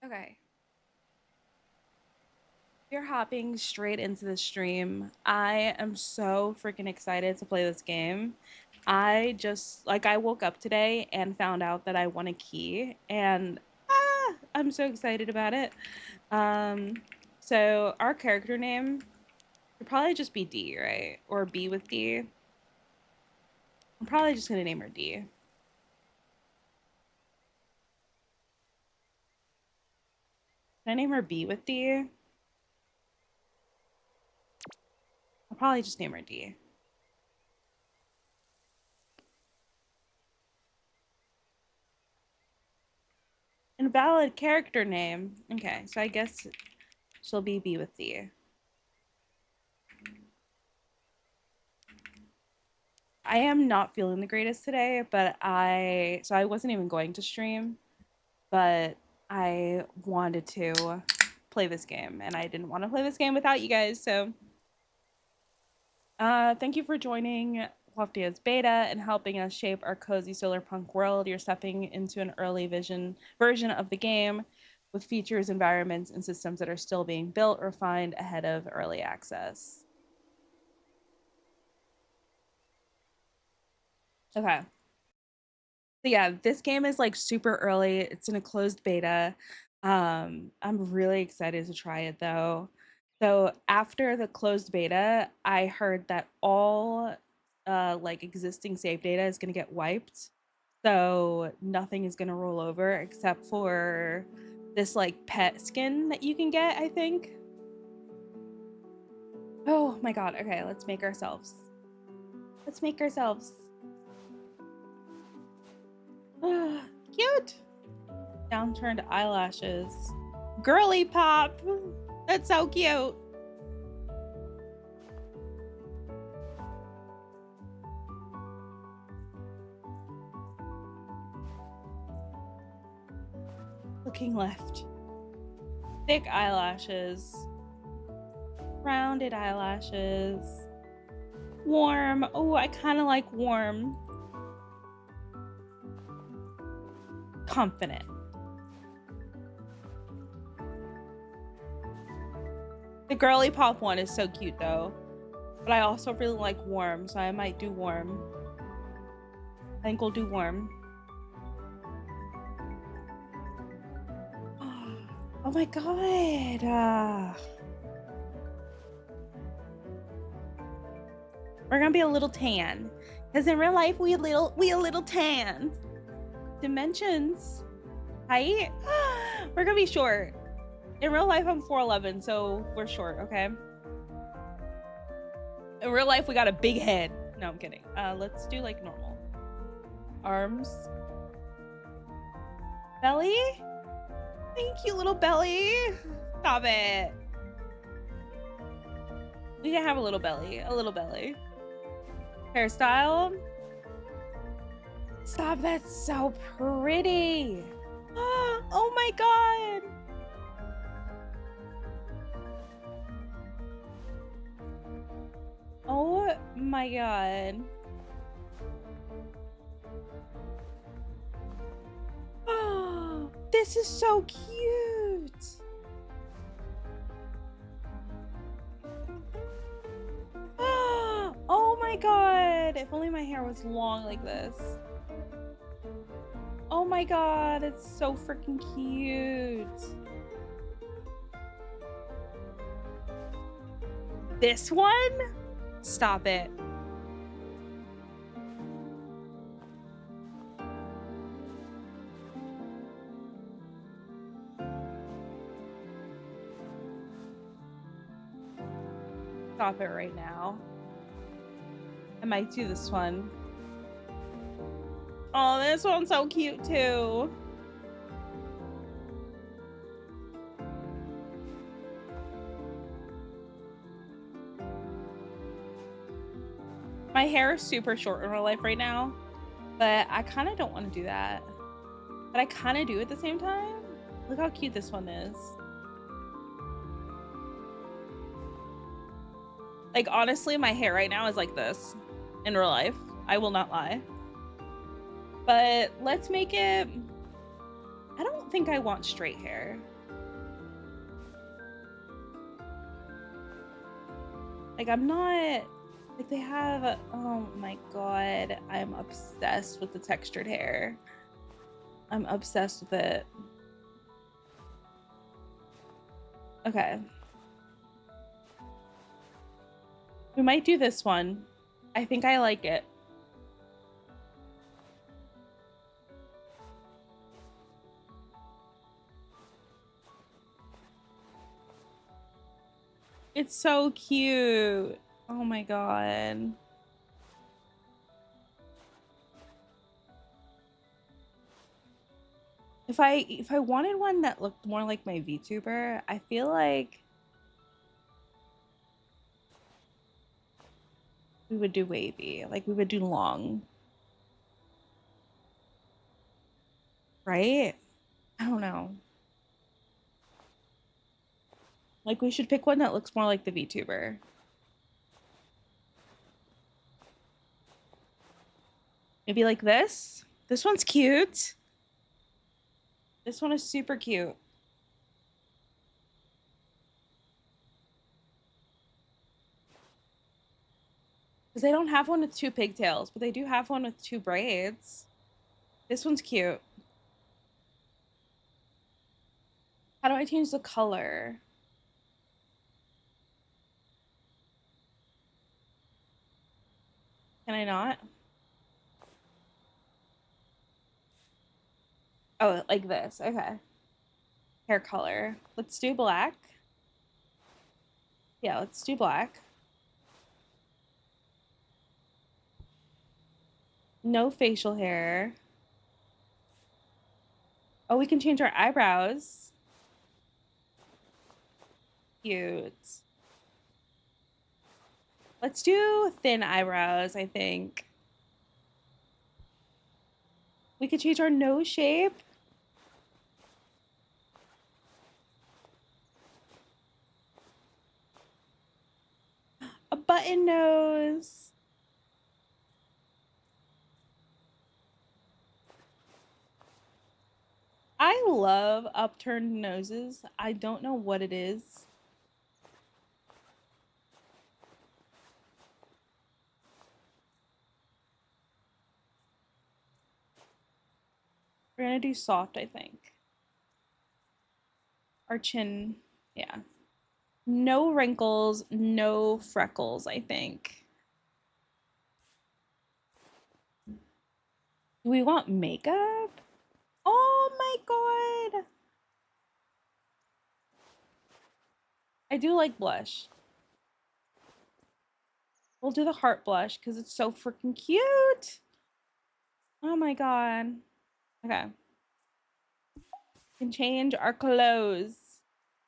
Okay. You're hopping straight into the stream. I am so freaking excited to play this game. I woke up today and found out that I won a key and I'm so excited about it. Um so our character name could probably just be D, right? Or B with D. I'm probably just gonna name her D. Can I name her B with D? I'll probably just name her D. Invalid character name. Okay, so I guess she'll be B with D. I am not feeling the greatest today, but I wasn't even going to stream, but I wanted to play this game and I didn't want to play this game without you guys. So, thank you for joining Loftia's beta and helping us shape our cozy solar punk world. You're stepping into an early vision version of the game with features, environments, and systems that are still being built or refined ahead of early access. Okay. So yeah, this game is like super early. It's in a closed beta. I'm really excited to try it though. So after the closed beta, I heard that all like existing save data is gonna get wiped. So nothing is gonna roll over except for this like pet skin that you can get, I think. Oh my god, okay, let's make ourselves. Let's make ourselves. Cute. Downturned eyelashes. Girly pop. That's so cute. Looking left. Thick eyelashes. Rounded eyelashes. Warm. Oh, I kind of like warm. Confident. The girly pop one is so cute though. But I also really like warm, so I might do warm. I think we'll do warm. Oh my god. We're gonna be a little tan. Because in real life we a little tan. Dimensions. Height? We're gonna be short. In real life I'm 4'11", so we're short, okay? In real life we got a big head. No, I'm kidding. Let's do like normal. Arms. Belly? Thank you, little belly. Stop it. We can have a little belly. A little belly. Hairstyle. Stop, that's so pretty. Oh my god. Oh my god. Oh, this is so cute. Oh my god. If only my hair was long like this. Oh my god, it's so freaking cute. This one? Stop it. Stop it right now. I might do this one. Oh, this one's so cute too. My hair is super short in real life right now, but I kind of don't want to do that. But I kind of do at the same time. Look how cute this one is. Like, honestly, my hair right now is like this in real life. I will not lie. But let's make it... don't think I want straight hair. Like, I'm not, like, they have, oh my God, I'm obsessed with the textured hair. I'm obsessed with it. Okay. We might do this one. I think I like it. It's so cute. Oh my God. If I wanted one that looked more like my VTuber, I feel like we would do wavy. Like we would do long. Right? I don't know. Like we should pick one that looks more like the VTuber. Maybe like this. This one's cute. This one is super cute. Because they don't have one with two pigtails, but they do have one with two braids. This one's cute. How do I change the color? Can I not? Oh, like this. Okay. Hair color. Let's do black. Yeah, let's do black. No facial hair. Oh, we can change our eyebrows. Cute. Let's do thin eyebrows, I think. We could change our nose shape. A button nose. I love upturned noses. I don't know what it is. We're gonna do soft, I think. Our chin, yeah. No wrinkles, no freckles, I think. Do we want makeup? Oh my God. I do like blush. We'll do the heart blush because it's so freaking cute. Oh my God. Okay. We can change our clothes.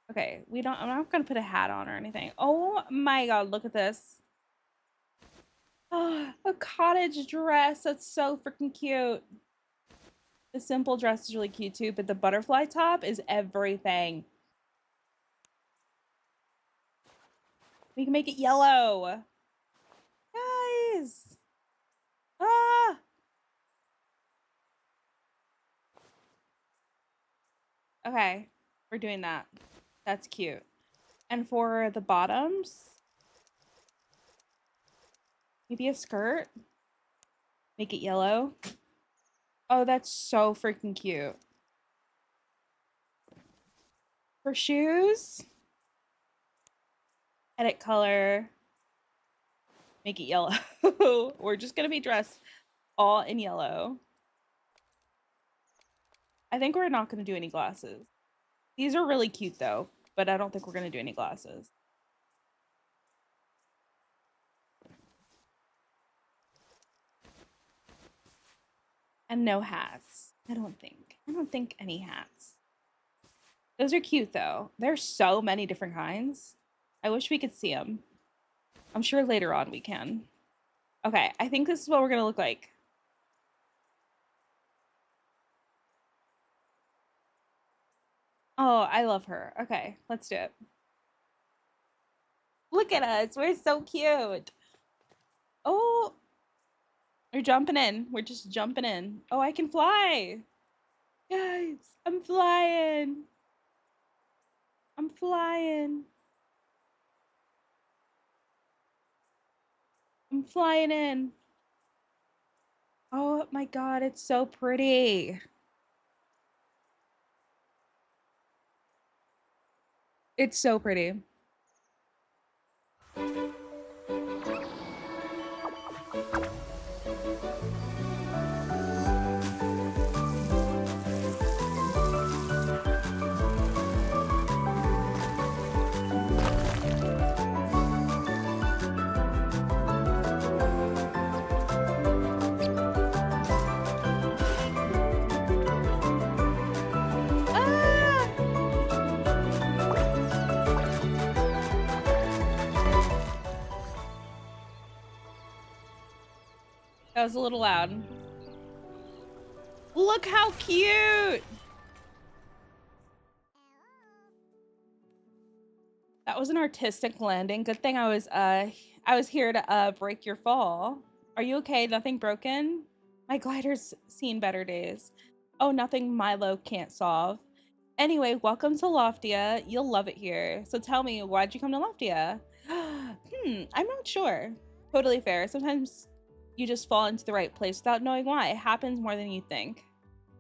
Okay, I'm not gonna put a hat on or anything. Oh my God, look at this. Oh, a cottage dress. That's so freaking cute. The simple dress is really cute too, but the butterfly top is everything. We can make it yellow. Guys. Ah. Okay, we're doing that. That's cute. And for the bottoms, maybe a skirt. Make it yellow. Oh, that's so freaking cute. For shoes, edit color, make it yellow. We're just gonna be dressed all in yellow. I think we're not gonna do any glasses. These are really cute though, but I don't think we're gonna do any glasses. And no hats. I don't think. I don't think any hats. Those are cute though. There's so many different kinds. I wish we could see them. I'm sure later on we can. Okay, I think this is what we're gonna look like. Oh, I love her. Okay, let's do it. Look at us. We're so cute. Oh, we're jumping in. We're just jumping in. Oh, I can fly. Guys, I'm flying. I'm flying. I'm flying in. Oh my God, it's so pretty. It's so pretty. Ah! That was a little loud. Look how cute. That was an artistic landing. Good thing I was here to break your fall. Are you okay? Nothing broken? My glider's seen better days. Oh, nothing Milo can't solve. Anyway, welcome to Loftia. You'll love it here. So tell me, why'd you come to Loftia? I'm not sure. Totally fair. Sometimes you just fall into the right place without knowing why. It happens more than you think.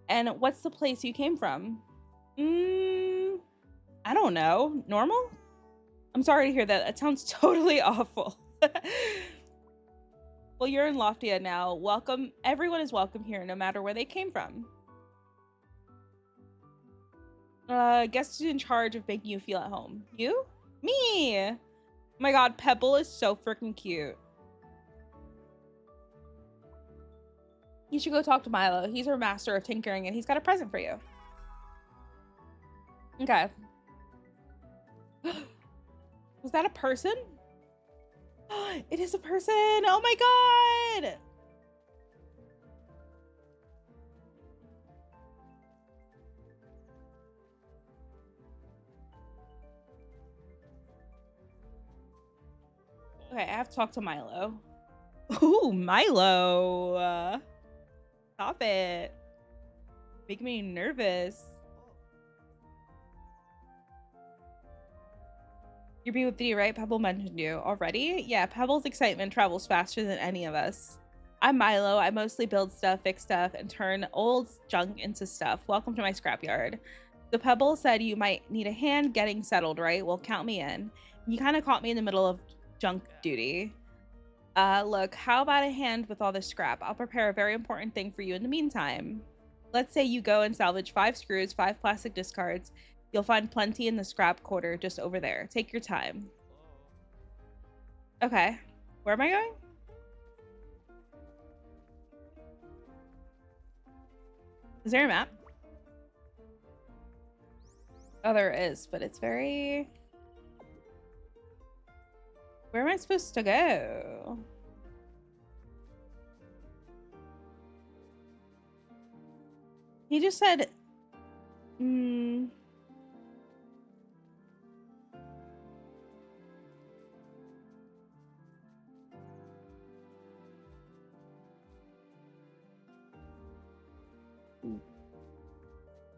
And what's the place you came from? I don't know. Normal? I'm sorry to hear that. That sounds totally awful. Well, you're in Loftia now. Welcome. Everyone is welcome here, no matter where they came from. Guess who's in charge of making you feel at home? You? Me! Oh my God, Pebble is so freaking cute. You should go talk to Milo. He's our master of tinkering, and he's got a present for you. Okay. Was that a person? It is a person! Oh my God! Okay, I have to talk to Milo. Ooh, Milo! Stop it. Making me nervous. You're B with D, right? Pebble mentioned you already. Yeah, Pebble's excitement travels faster than any of us. I'm Milo. I mostly build stuff, fix stuff, and turn old junk into stuff. Welcome to my scrapyard. The Pebble said you might need a hand getting settled, right? Well, count me in. You kind of caught me in the middle of junk duty. Look, how about a hand with all this scrap? I'll prepare a very important thing for you in the meantime. Let's say you go and salvage 5 screws, 5 plastic discards. You'll find plenty in the scrap quarter just over there. Take your time. Okay. Where am I going? Is there a map? Oh, there is, but it's very... Where am I supposed to go? He just said...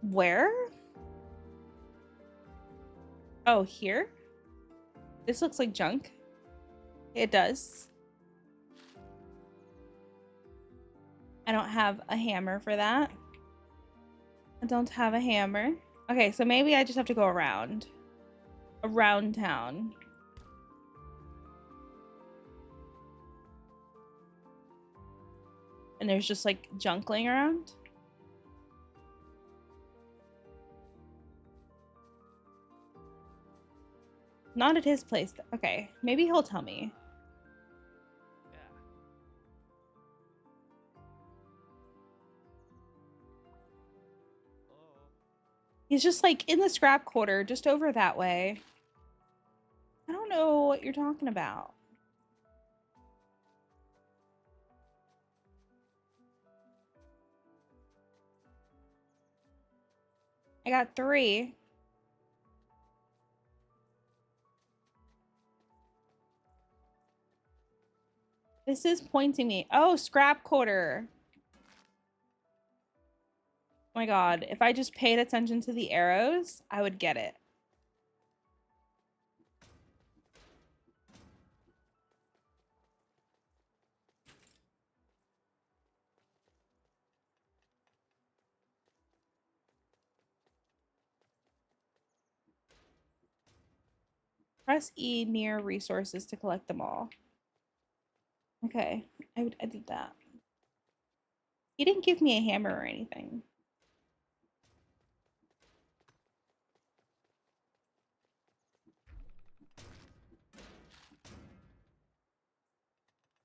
Where? Oh, here? This looks like junk. It does. I don't have a hammer for that. I don't have a hammer. Okay, so maybe I just have to go around. Around town. And there's just like junk laying around. Not at his place. Okay, maybe he'll tell me. He's just like in the scrap quarter, just over that way. I don't know what you're talking about. I got 3. This is pointing me. Oh, scrap quarter. Oh my god, if I just paid attention to the arrows, I would get it. Press E near resources to collect them all. Okay, I did that. He didn't give me a hammer or anything.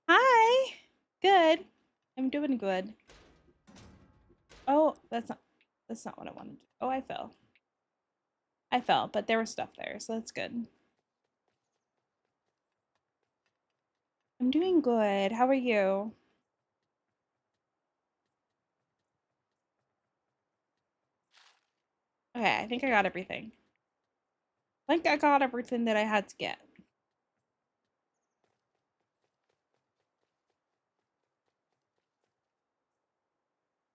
Hi. Good. I'm doing good. Oh, that's not what I wanted to do. Oh, I fell. I fell, but there was stuff there, so that's good. I'm doing good. How are you? Okay, I think I got everything. I think I got everything that I had to get.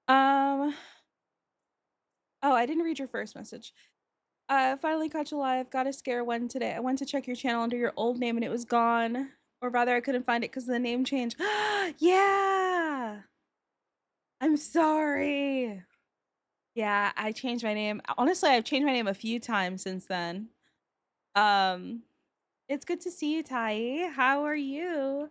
Um, oh, I didn't read your first message. Finally caught you live. Got a scare one today. I went to check your channel under your old name and it was gone. Or rather, I couldn't find it because of the name change. Yeah. I'm sorry. Yeah, I changed my name. Honestly, I've changed my name a few times since then. Um, it's good to see you, Tai. How are you?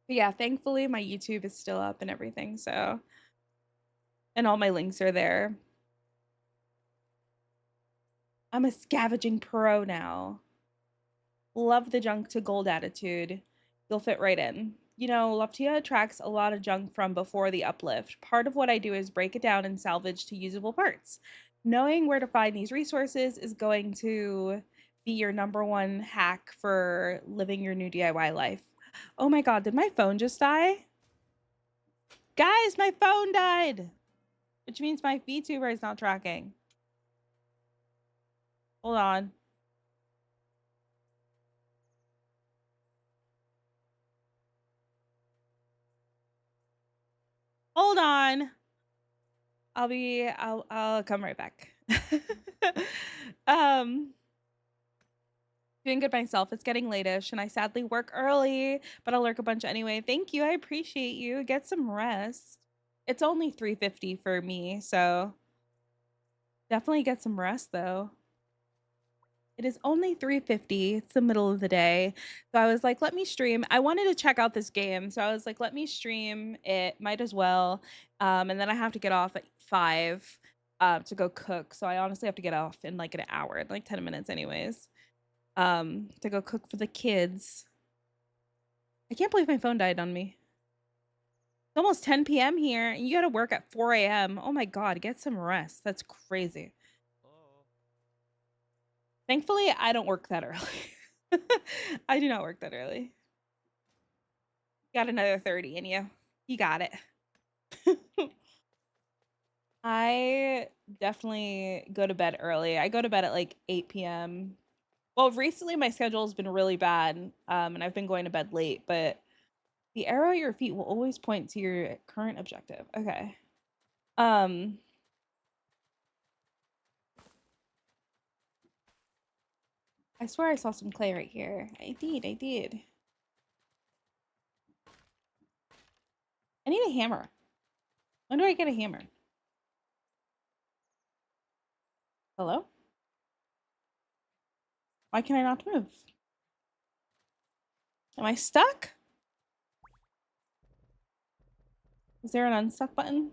But yeah, thankfully my YouTube is still up and everything, so and all my links are there. I'm a scavenging pro now. Love the junk to gold attitude. You'll fit right in. You know, Loftia attracts a lot of junk from before the uplift. Part of what I do is break it down and salvage to usable parts. Knowing where to find these resources is going to be your number one hack for living your new DIY life. Oh my god, did my phone just die? Guys, my phone died! Which means my VTuber is not tracking. Hold on. Hold on. I'll come right back. um Doing good myself. It's getting late-ish and I sadly work early, but I'll lurk a bunch anyway. Thank you. I appreciate you. Get some rest. It's only 3:50 for me, so definitely get some rest though. It is only 3:50. It's the middle of the day. So I was like, let me stream. I wanted to check out this game. So I was like, let me stream it. Might as well. And then I have to get off at 5 to go cook. So I honestly have to get off in like an hour, like 10 minutes anyways. To go cook for the kids. I can't believe my phone died on me. It's almost 10 p.m. here, and you gotta work at 4 a.m. Oh my god, get some rest. That's crazy. Thankfully, I don't work that early. I do not work that early. Got another 30 in you. You got it. I definitely go to bed early. I go to bed at like 8 p.m. Well, recently my schedule has been really bad, and I've been going to bed late, but the arrow at your feet will always point to your current objective. Okay. Um, I swear I saw some clay right here. I did. I need a hammer. When do I get a hammer? Hello? Why can I not move? Am I stuck? Is there an unstuck button?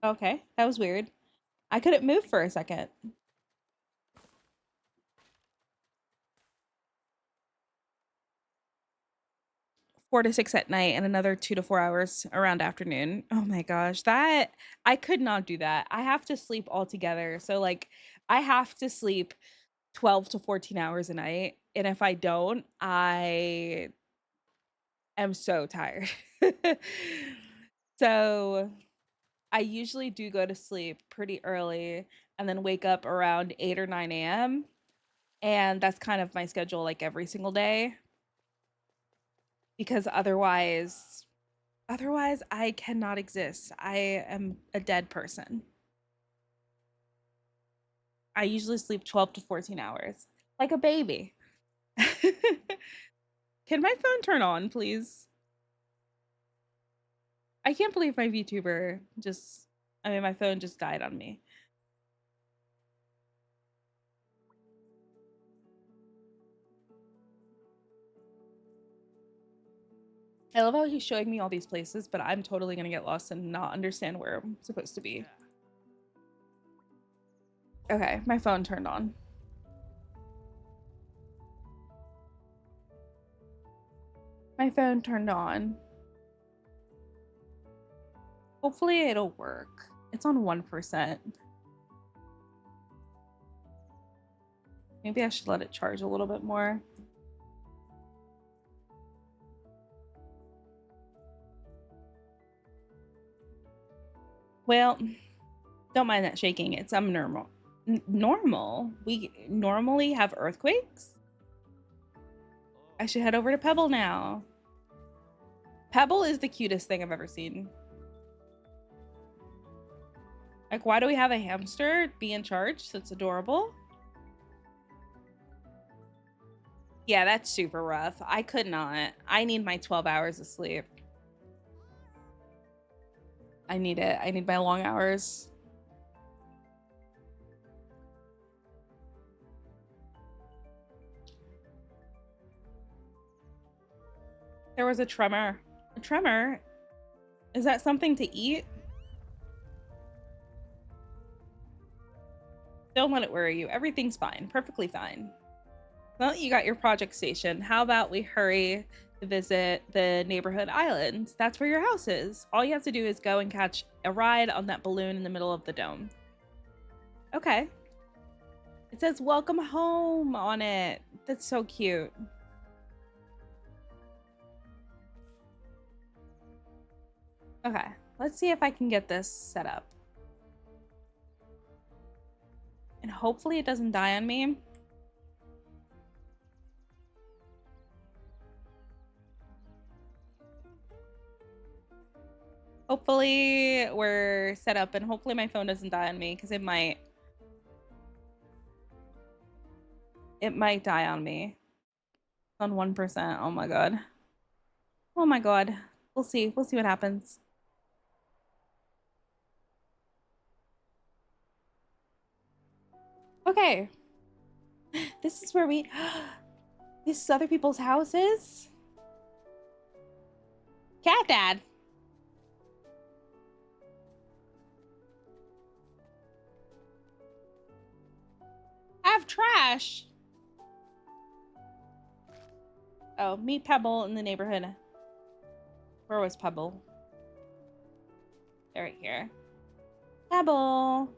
Okay, that was weird. I couldn't move for a second. 4 to 6 at night and another 2 to 4 hours around afternoon. Oh my gosh, that I could not do that. I have to sleep all together. So like I have to sleep 12 to 14 hours a night, and if I don't, I am so tired. So I usually do go to sleep pretty early and then wake up around 8 or 9 a.m. And that's kind of my schedule like every single day because otherwise I cannot exist. I am a dead person. I usually sleep 12 to 14 hours like a baby. Can my phone turn on, please? I can't believe my VTuber just, I mean, my phone just died on me. I love how he's showing me all these places, but I'm totally gonna get lost and not understand where I'm supposed to be. Okay, my phone turned on. My phone turned on. Hopefully it'll work. It's on 1%. Maybe I should let it charge a little bit more. Well, don't mind that shaking. It's normal. Normal? We normally have earthquakes? I should head over to Pebble now. Pebble is the cutest thing I've ever seen. Like, why do we have a hamster be in charge? That's adorable. Yeah, that's super rough. I could not. I need my 12 hours of sleep. I need it. I need my long hours. There was a tremor. A tremor? Is that something to eat? Don't let it worry you. Everything's fine. Perfectly fine. Well, you got your project station. How about we hurry to visit the neighborhood islands? That's where your house is. All you have to do is go and catch a ride on that balloon in the middle of the dome. Okay. It says welcome home on it. That's so cute. Okay, let's see if I can get this set up. And hopefully it doesn't die on me. Hopefully we're set up and hopefully my phone doesn't die on me because it might. It might die on me. On 1%. Oh my god. Oh my god. We'll see. We'll see what happens. Okay. This is where we this is other people's houses. Cat dad. Have trash. Oh, meet Pebble in the neighborhood. Where was Pebble? They're right here. Pebble.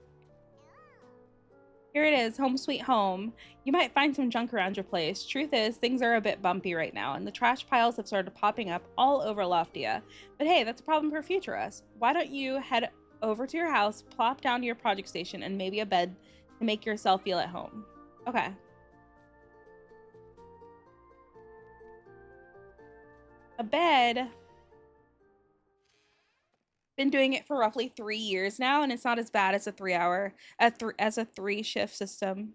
Here it is, home sweet home. You might find some junk around your place. Truth is, things are a bit bumpy right now, and the trash piles have started popping up all over Loftia. But hey, that's a problem for future us. Why don't you head over to your house, plop down to your project station, and maybe a bed to make yourself feel at home. Okay. A bed. Been doing it for roughly 3 years now, and it's not as bad as a 3 hour, as a 3 shift system.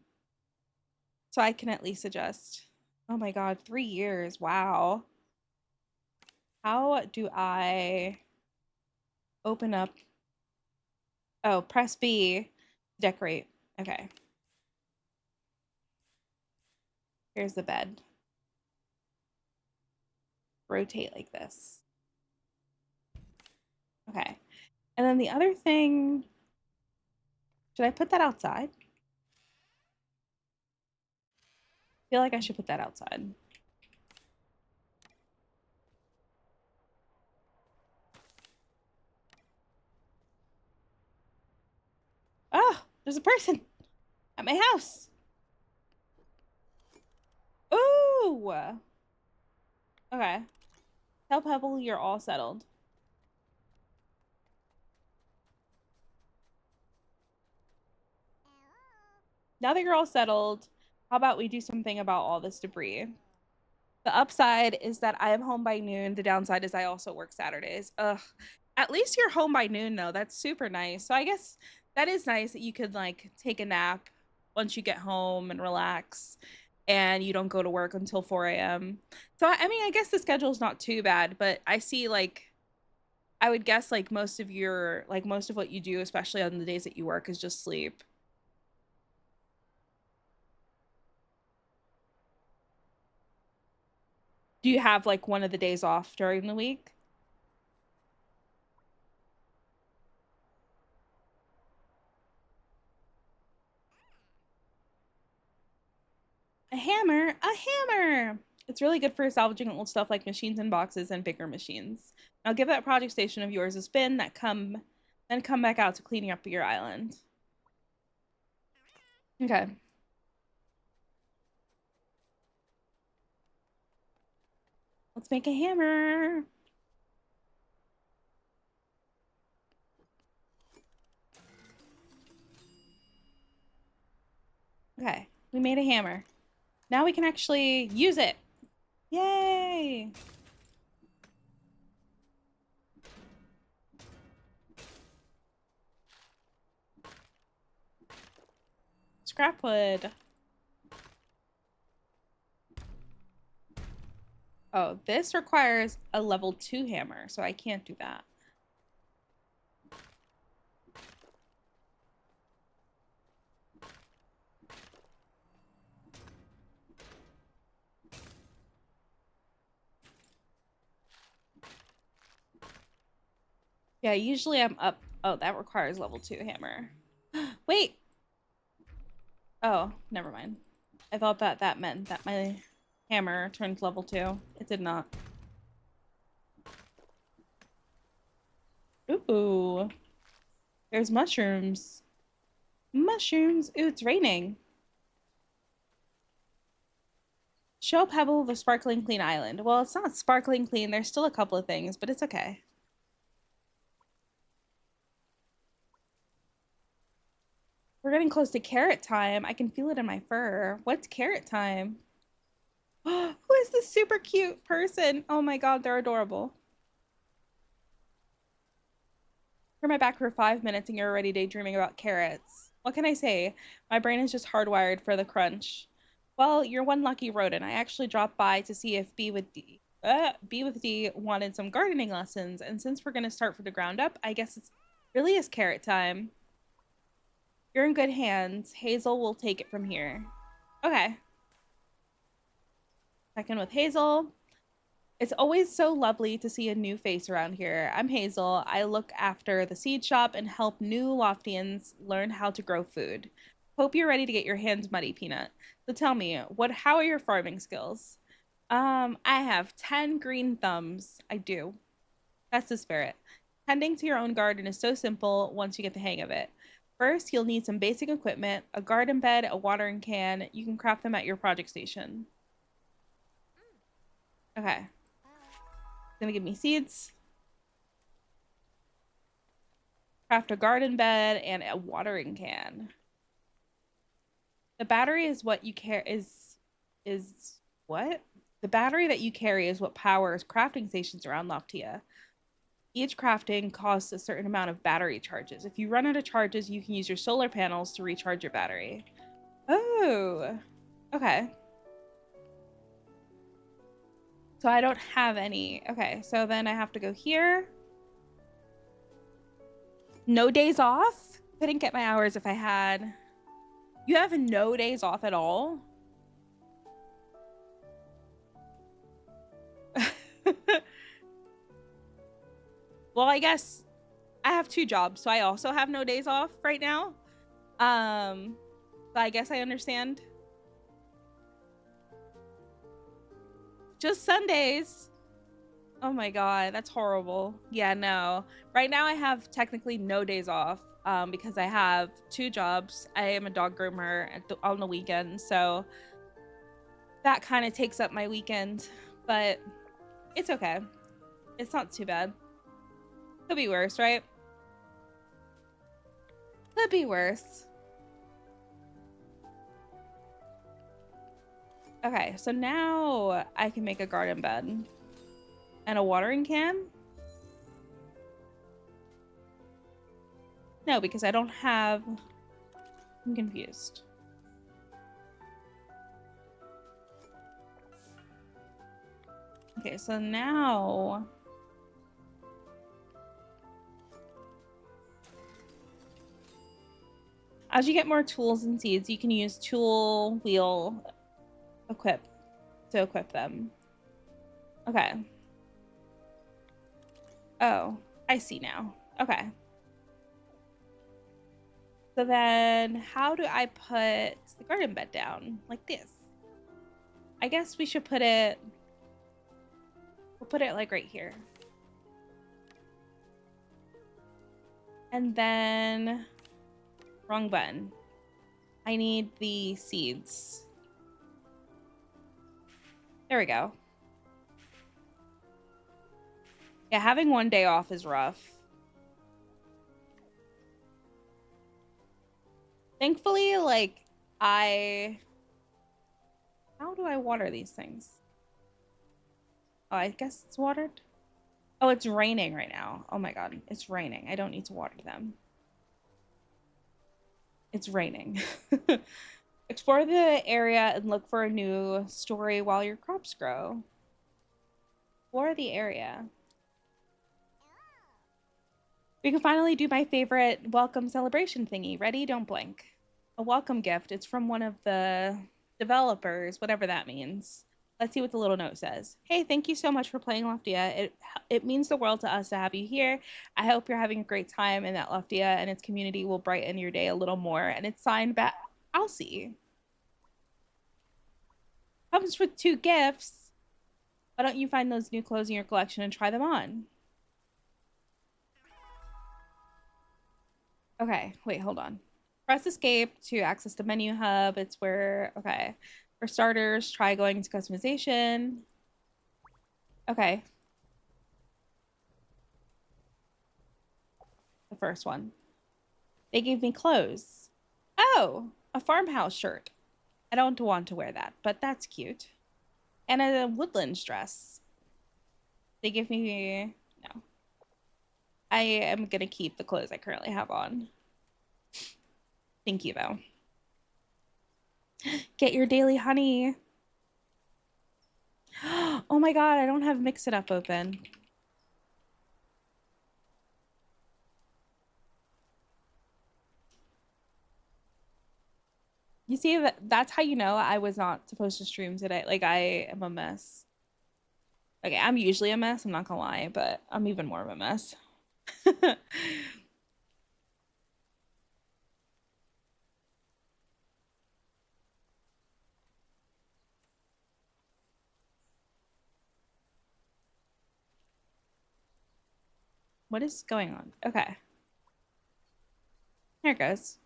So I can at least adjust. Oh my god, 3 years. Wow. How do I open up? Oh, press B. Decorate. Okay. Here's the bed. Rotate like this. Okay. And then the other thing, should I put that outside? I feel like I should put that outside. Oh, there's a person at my house. Ooh. Okay. Tell Pebble you're all settled. Now that you're all settled, how about we do something about all this debris? The upside is that I am home by noon. The downside is I also work Saturdays. Ugh. At least you're home by noon though. That's super nice. So I guess that is nice that you could like take a nap once you get home and relax and you don't go to work until 4 a.m. So I mean, I guess the schedule is not too bad, but I see like I would guess like most of what you do, especially on the days that you work, is just sleep. Do you have like one of the days off during the week? A hammer, a hammer. It's really good for salvaging old stuff like machines and boxes and bigger machines. Now give that project station of yours a spin then come back out to cleaning up your island. Okay, let's make a hammer. Okay, we made a hammer. Now we can actually use it. Yay! Scrap wood. Oh, this requires a level 2 hammer, so I can't do that. Yeah, usually I'm up. Oh, that requires level 2 hammer. Wait. Oh, never mind. I thought that that meant that my hammer turned level 2. It did not. Ooh, there's mushrooms. Mushrooms. Ooh, it's raining. Show Pebble the sparkling clean island. Well, it's not sparkling clean. There's still a couple of things, but it's okay. We're getting close to carrot time. I can feel it in my fur. What's carrot time? Who is this super cute person? Oh my god, they're adorable. Turn my back for 5 minutes and you're already daydreaming about carrots. What can I say? My brain is just hardwired for the crunch. Well, you're one lucky rodent. I actually dropped by to see if B with D wanted some gardening lessons, and since we're gonna start from the ground up, I guess it's really is carrot time. You're in good hands. Hazel will take it from here. Okay. Check in with Hazel. It's always so lovely to see a new face around here. I'm Hazel. I look after the seed shop and help new Loftians learn how to grow food. Hope you're ready to get your hands muddy, Peanut. So tell me, how are your farming skills? I have 10 green thumbs. I do. That's the spirit. Tending to your own garden is so simple once you get the hang of it. First, you'll need some basic equipment, a garden bed, a watering can. You can craft them at your project station. Okay. Gonna give me seeds. Craft a garden bed and a watering can. The battery is what you care is what? The battery that you carry is what powers crafting stations around Loftia. Each crafting costs a certain amount of battery charges. If you run out of charges, you can use your solar panels to recharge your battery. Oh, okay. So I don't have any. Okay, so then I have to go here. No days off? Couldn't get my hours if I had. You have no days off at all? Well, I guess I have two jobs, so I also have no days off right now. So I guess I understand. Just Sundays. Oh my god, that's horrible. Yeah, no. Right now I have technically no days off because I have two jobs. I am a dog groomer on the weekend, so that kind of takes up my weekend, but it's okay. It's not too bad. Could be worse, right? Could be worse. Okay, so now I can make a garden bed and a watering can. No, because I don't have... I'm confused. Okay, so now... As you get more tools and seeds, you can use tool, wheel, equip to equip them. Okay. Oh, I see now. Okay. So then how do I put the garden bed down? Like this. I guess we should put it... We'll put it like right here. And then... Wrong button. I need the seeds. There we go. Yeah, having one day off is rough. Thankfully, like, how do I water these things? Oh, I guess it's watered. Oh, it's raining right now. Oh my god, it's raining. I don't need to water them. It's raining. Explore the area and look for a new story while your crops grow. Explore the area. We can finally do my favorite welcome celebration thingy. Ready? Don't blink. A welcome gift. It's from one of the developers, whatever that means. Let's see what the little note says. Hey, thank you so much for playing Loftia. It means the world to us to have you here. I hope you're having a great time and that Loftia and its community will brighten your day a little more. And it's signed by Alcy. Comes with 2 gifts. Why don't you find those new clothes in your collection and try them on? Okay, wait, hold on. Press escape to access the menu hub. It's where, okay. For starters, try going to customization. Okay. The first one. They gave me clothes. Oh, a farmhouse shirt. I don't want to wear that, but that's cute. And a woodlands dress. They give me, no. I am gonna keep the clothes I currently have on. Thank you, though. Get your daily honey. Oh my god, I don't have Mix It Up open. You see, that's how you know I was not supposed to stream today. Like, I am a mess. Okay, I'm usually a mess, I'm not gonna lie, but I'm even more of a mess. What is going on? Okay. There it goes.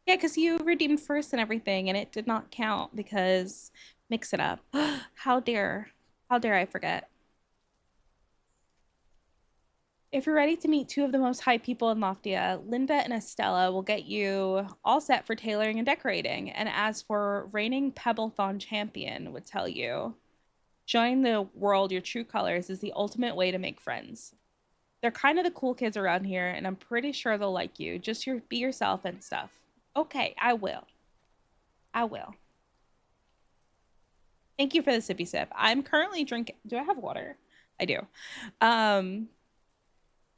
Yeah, because you redeemed first and everything, and it did not count because Mix It Up. How dare I forget? If you're ready to meet 2 of the most hype people in Loftia, Linda and Estella will get you all set for tailoring and decorating. And as for reigning Pebblethon champion would tell you, showing the world your true colors is the ultimate way to make friends. They're kind of the cool kids around here, and I'm pretty sure they'll like you. Just be yourself and stuff. Okay, I will. I will. Thank you for the sippy sip. I'm currently drinking. Do I have water? I do. Um,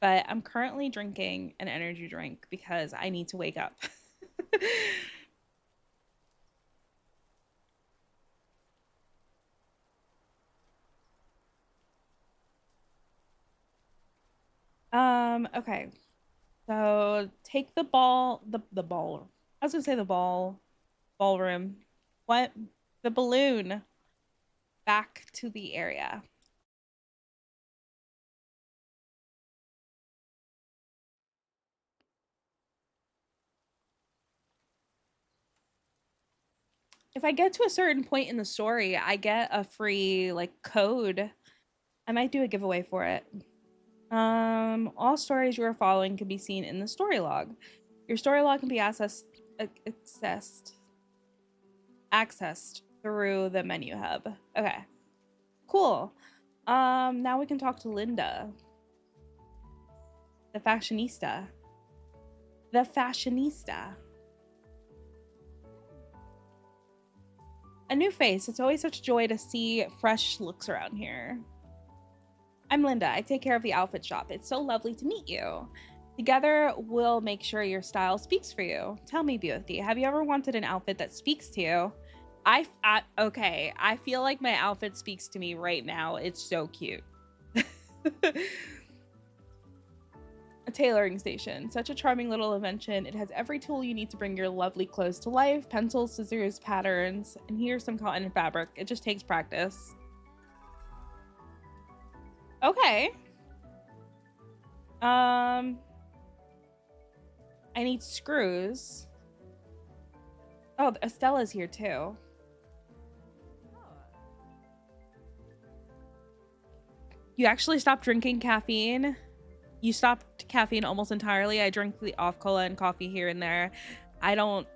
but I'm currently drinking an energy drink because I need to wake up. Okay. So take the ball, the ball. I was gonna say the ballroom. What? The balloon back to the area. If I get to a certain point in the story, I get a free like code. I might do a giveaway for it. All stories you are following can be seen in the story log. Your story log can be accessed through the menu hub. Okay, cool. Now we can talk to Linda, the fashionista. The fashionista. A new face. It's always such a joy to see fresh looks around here. I'm Linda. I take care of the outfit shop. It's so lovely to meet you. Together, we'll make sure your style speaks for you. Tell me, Beauty, have you ever wanted an outfit that speaks to you? Okay, I feel like my outfit speaks to me right now. It's so cute. A tailoring station. Such a charming little invention. It has every tool you need to bring your lovely clothes to life. Pencils, scissors, patterns, and here's some cotton and fabric. It just takes practice. Okay. I need screws. Oh, Estella's here too. You actually stopped drinking caffeine? You stopped caffeine almost entirely. I drink the off cola and coffee here and there. I don't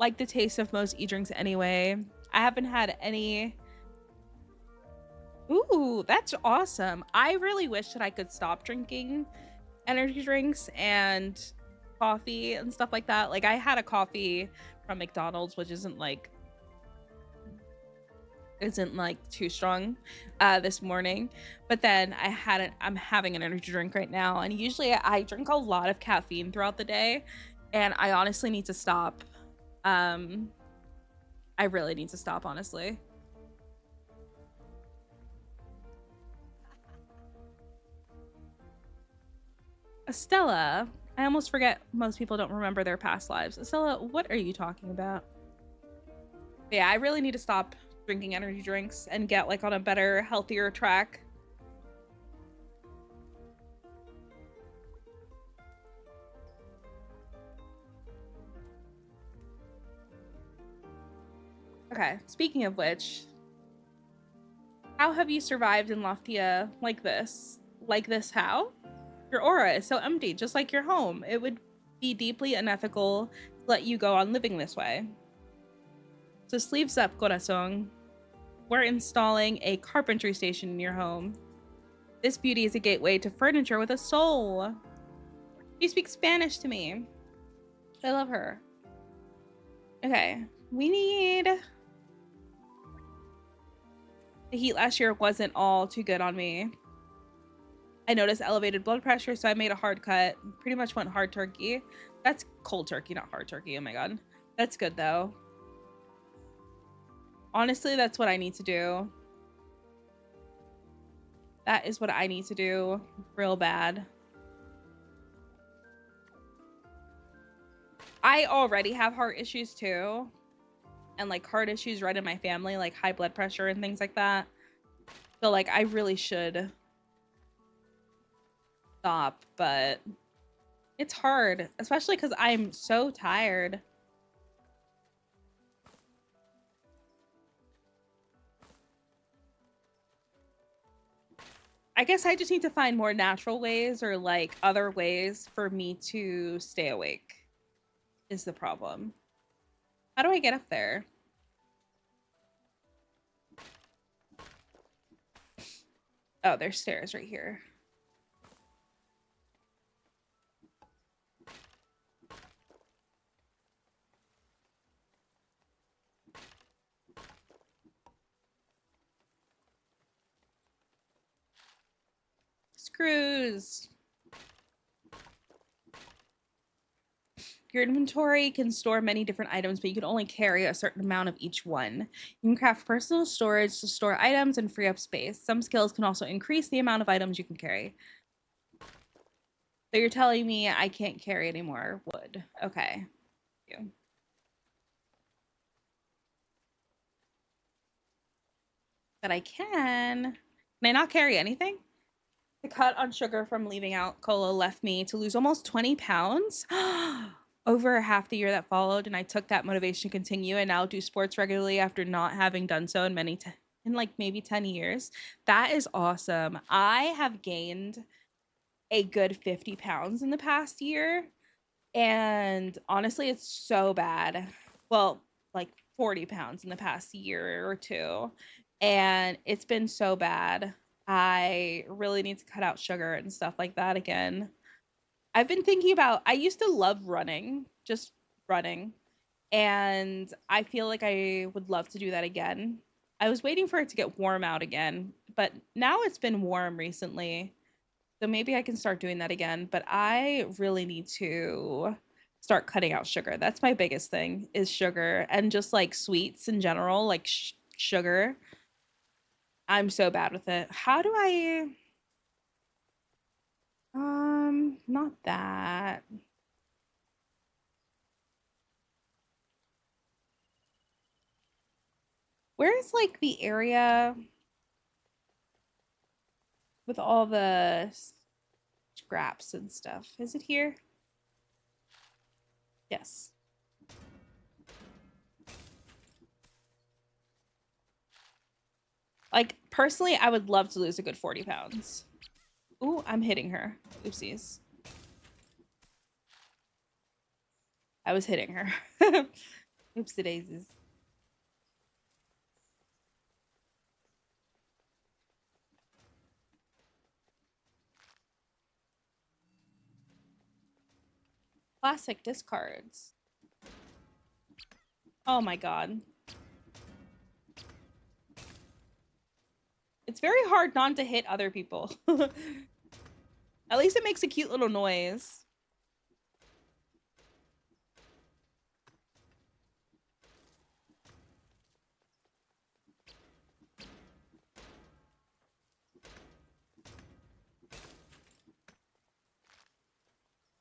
like the taste of most e-drinks anyway. I haven't had any. Ooh, that's awesome. I really wish that I could stop drinking energy drinks and coffee and stuff like that. Like I had a coffee from McDonald's, which isn't like too strong this morning, but then I'm having an energy drink right now, and usually I drink a lot of caffeine throughout the day, and I honestly need to stop. I really need to stop, honestly. Estella, I almost forget most people don't remember their past lives. Estella, what are you talking about? But yeah, I really need to stop drinking energy drinks and get like on a better, healthier track. Okay, speaking of which, how have you survived in Loftia like this? Like this how? Your aura is so empty, just like your home. It would be deeply unethical to let you go on living this way. So sleeves up, corazon. We're installing a carpentry station in your home. This beauty is a gateway to furniture with a soul. She speaks Spanish to me. I love her. Okay, we need... The heat last year wasn't all too good on me. I noticed elevated blood pressure, so I made a hard cut. Pretty much went hard turkey. That's cold turkey, not hard turkey. Oh my god. That's good, though. Honestly, that's what I need to do. That is what I need to do real bad. I already have heart issues, too. And, like, heart issues right in my family, like high blood pressure and things like that. So, like, I really should stop, but it's hard, especially because I'm so tired. I guess I just need to find more natural ways or like other ways for me to stay awake is the problem. How do I get up there? Oh, there's stairs right here. Screws. Your inventory can store many different items, but you can only carry a certain amount of each one. You can craft personal storage to store items and free up space. Some skills can also increase the amount of items you can carry. So you're telling me I can't carry any more wood. Okay. Thank you. But I can. Can I not carry anything? The cut on sugar from leaving out cola left me to lose almost 20 pounds over half the year that followed, and I took that motivation to continue and now do sports regularly after not having done so in in like maybe 10 years. That is awesome. I have gained a good 50 pounds in the past year, and honestly, it's so bad. Well, like 40 pounds in the past year or two, and it's been so bad. I really need to cut out sugar and stuff like that again. I've been thinking about, I used to love running, just running, and I feel like I would love to do that again. I was waiting for it to get warm out again, but now it's been warm recently. So maybe I can start doing that again, but I really need to start cutting out sugar. That's my biggest thing is sugar and just like sweets in general, like sugar. I'm so bad with it. How do I not that. Where is like the area with all the scraps and stuff? Is it here? Yes. Like personally, I would love to lose a good 40 pounds. Ooh, I'm hitting her. Oopsies. I was hitting her. Oopsie daisies. Classic discards. Oh my god. It's very hard not to hit other people. At least it makes a cute little noise.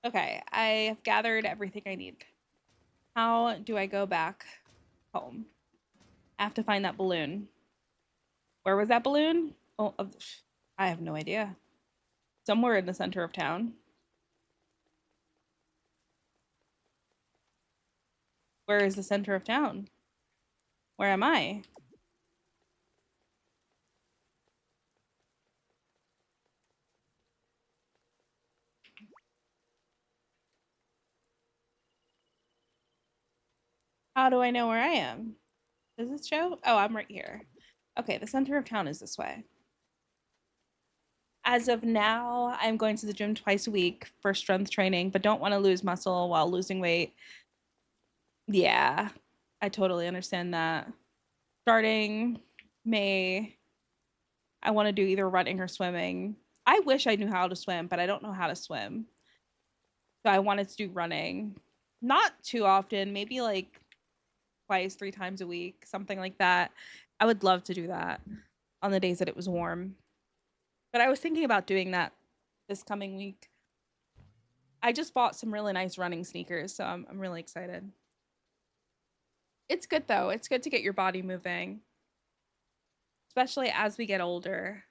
Okay, I have gathered everything I need. How do I go back home? I have to find that balloon. Where was that balloon? Oh, I have no idea. Somewhere in the center of town. Where is the center of town? Where am I? How do I know where I am? Does it show? Oh, I'm right here. Okay, the center of town is this way. As of now, I'm going to the gym twice a week for strength training, but don't want to lose muscle while losing weight. Yeah, I totally understand that. Starting May, I want to do either running or swimming. I wish I knew how to swim, but I don't know how to swim. So I wanted to do running. Not too often, maybe like twice, 3 times a week, something like that. I would love to do that on the days that it was warm. But I was thinking about doing that this coming week. I just bought some really nice running sneakers, so I'm really excited. It's good though. It's good to get your body moving, especially as we get older.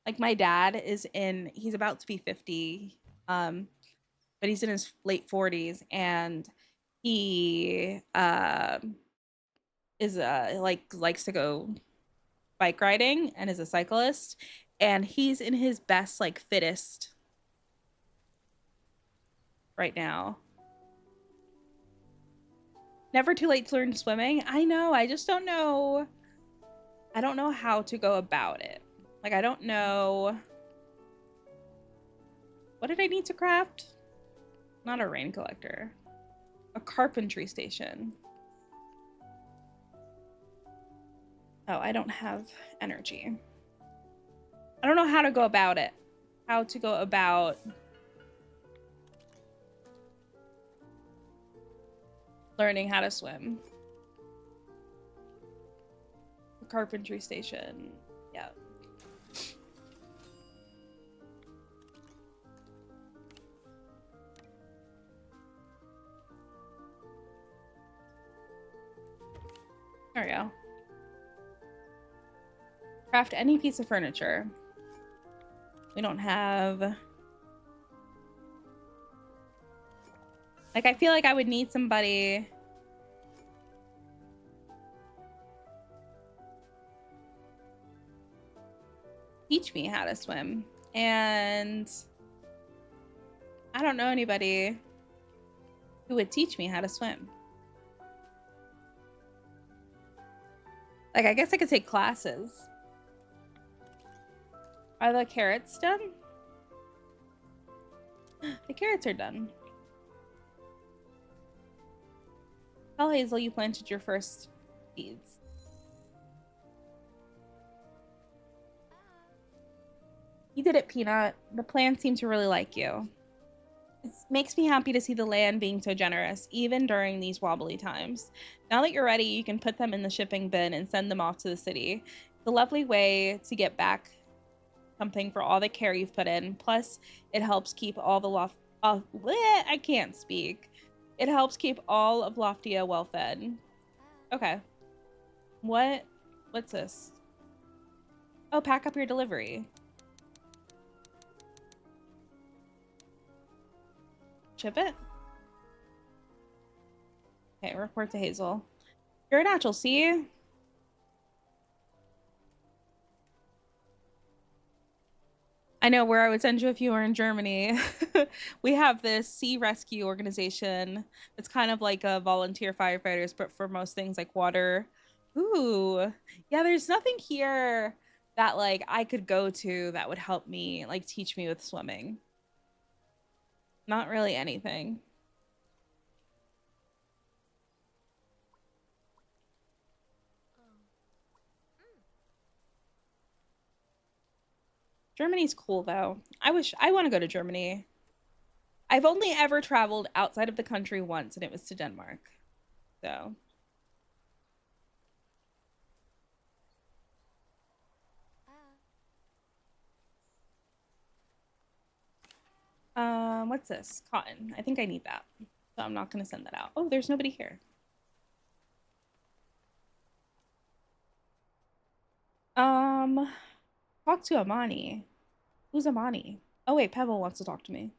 Like my dad he's about to be 50, but he's in his late 40s and he is like likes to go bike riding and is a cyclist and he's in his best like fittest right now. Never too late to learn swimming. I know. I just don't know. I don't know how to go about it. Like, I don't know. What did I need to craft? Not a rain collector. A carpentry station. Oh, I don't have energy. I don't know how to go about it. How to go about learning how to swim. The carpentry station. Yeah. There we go. Craft any piece of furniture. We don't have... Like, I feel like I would need somebody... teach me how to swim. And... I don't know anybody. Who would teach me how to swim? Like, I guess I could take classes. Are the carrots done? The carrots are done. Tell Hazel you planted your first seeds. You did it, Peanut. The plants seem to really like you. It makes me happy to see the land being so generous, even during these wobbly times. Now that you're ready, you can put them in the shipping bin and send them off to the city. It's a lovely way to get back something for all the care you've put in. Plus, it helps keep all the I can't speak. It helps keep all of Loftia well fed. Okay. What's this? Oh, pack up your delivery. Ship it? Okay, report to Hazel. You're a natural, see? I know where I would send you if you were in Germany. We have this sea rescue organization. It's kind of like a volunteer firefighters, but for most things like water. Ooh. Yeah, there's nothing here that like I could go to that would help me, like teach me with swimming. Not really anything. Germany's cool though. I want to go to Germany. I've only ever traveled outside of the country once, and it was to Denmark. So, what's this? Cotton. I think I need that. So I'm not gonna send that out. Oh, there's nobody here. Um, talk to Amani. Who's Amani? Oh wait, Pebble wants to talk to me.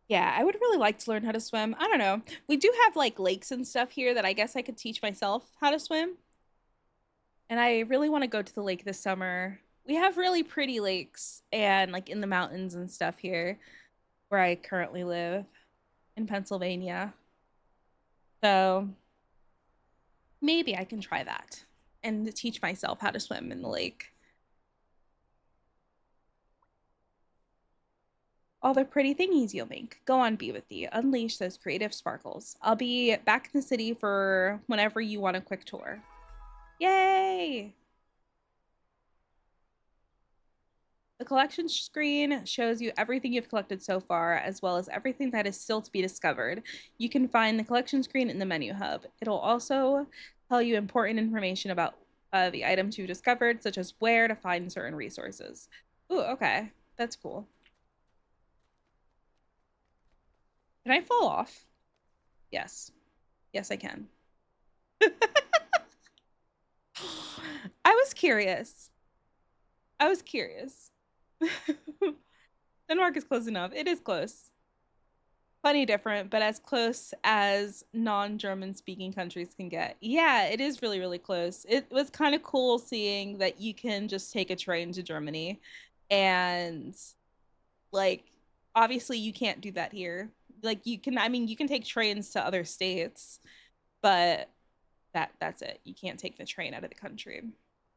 Yeah, I would really like to learn how to swim. I don't know. We do have like lakes and stuff here that I guess I could teach myself how to swim. And I really want to go to the lake this summer. We have really pretty lakes and like in the mountains and stuff here where I currently live in Pennsylvania. So maybe I can try that and teach myself how to swim in the lake. All the pretty thingies you'll make. Go on, be with thee. Unleash those creative sparkles. I'll be back in the city for whenever you want a quick tour. Yay! The collection screen shows you everything you've collected so far, as well as everything that is still to be discovered. You can find the collection screen in the menu hub. It'll also tell you important information about the items you've discovered, such as where to find certain resources. Ooh, okay. That's cool. Can I fall off? Yes. Yes, I can. I was curious. I was curious. Denmark is close enough. It is close. Plenty different, but as close as non-German speaking countries can get. Yeah, it is really, really close. It was kind of cool seeing that you can just take a train to Germany and like obviously you can't do that here. Like you can, I mean, you can take trains to other states, but that's it. You can't take the train out of the country.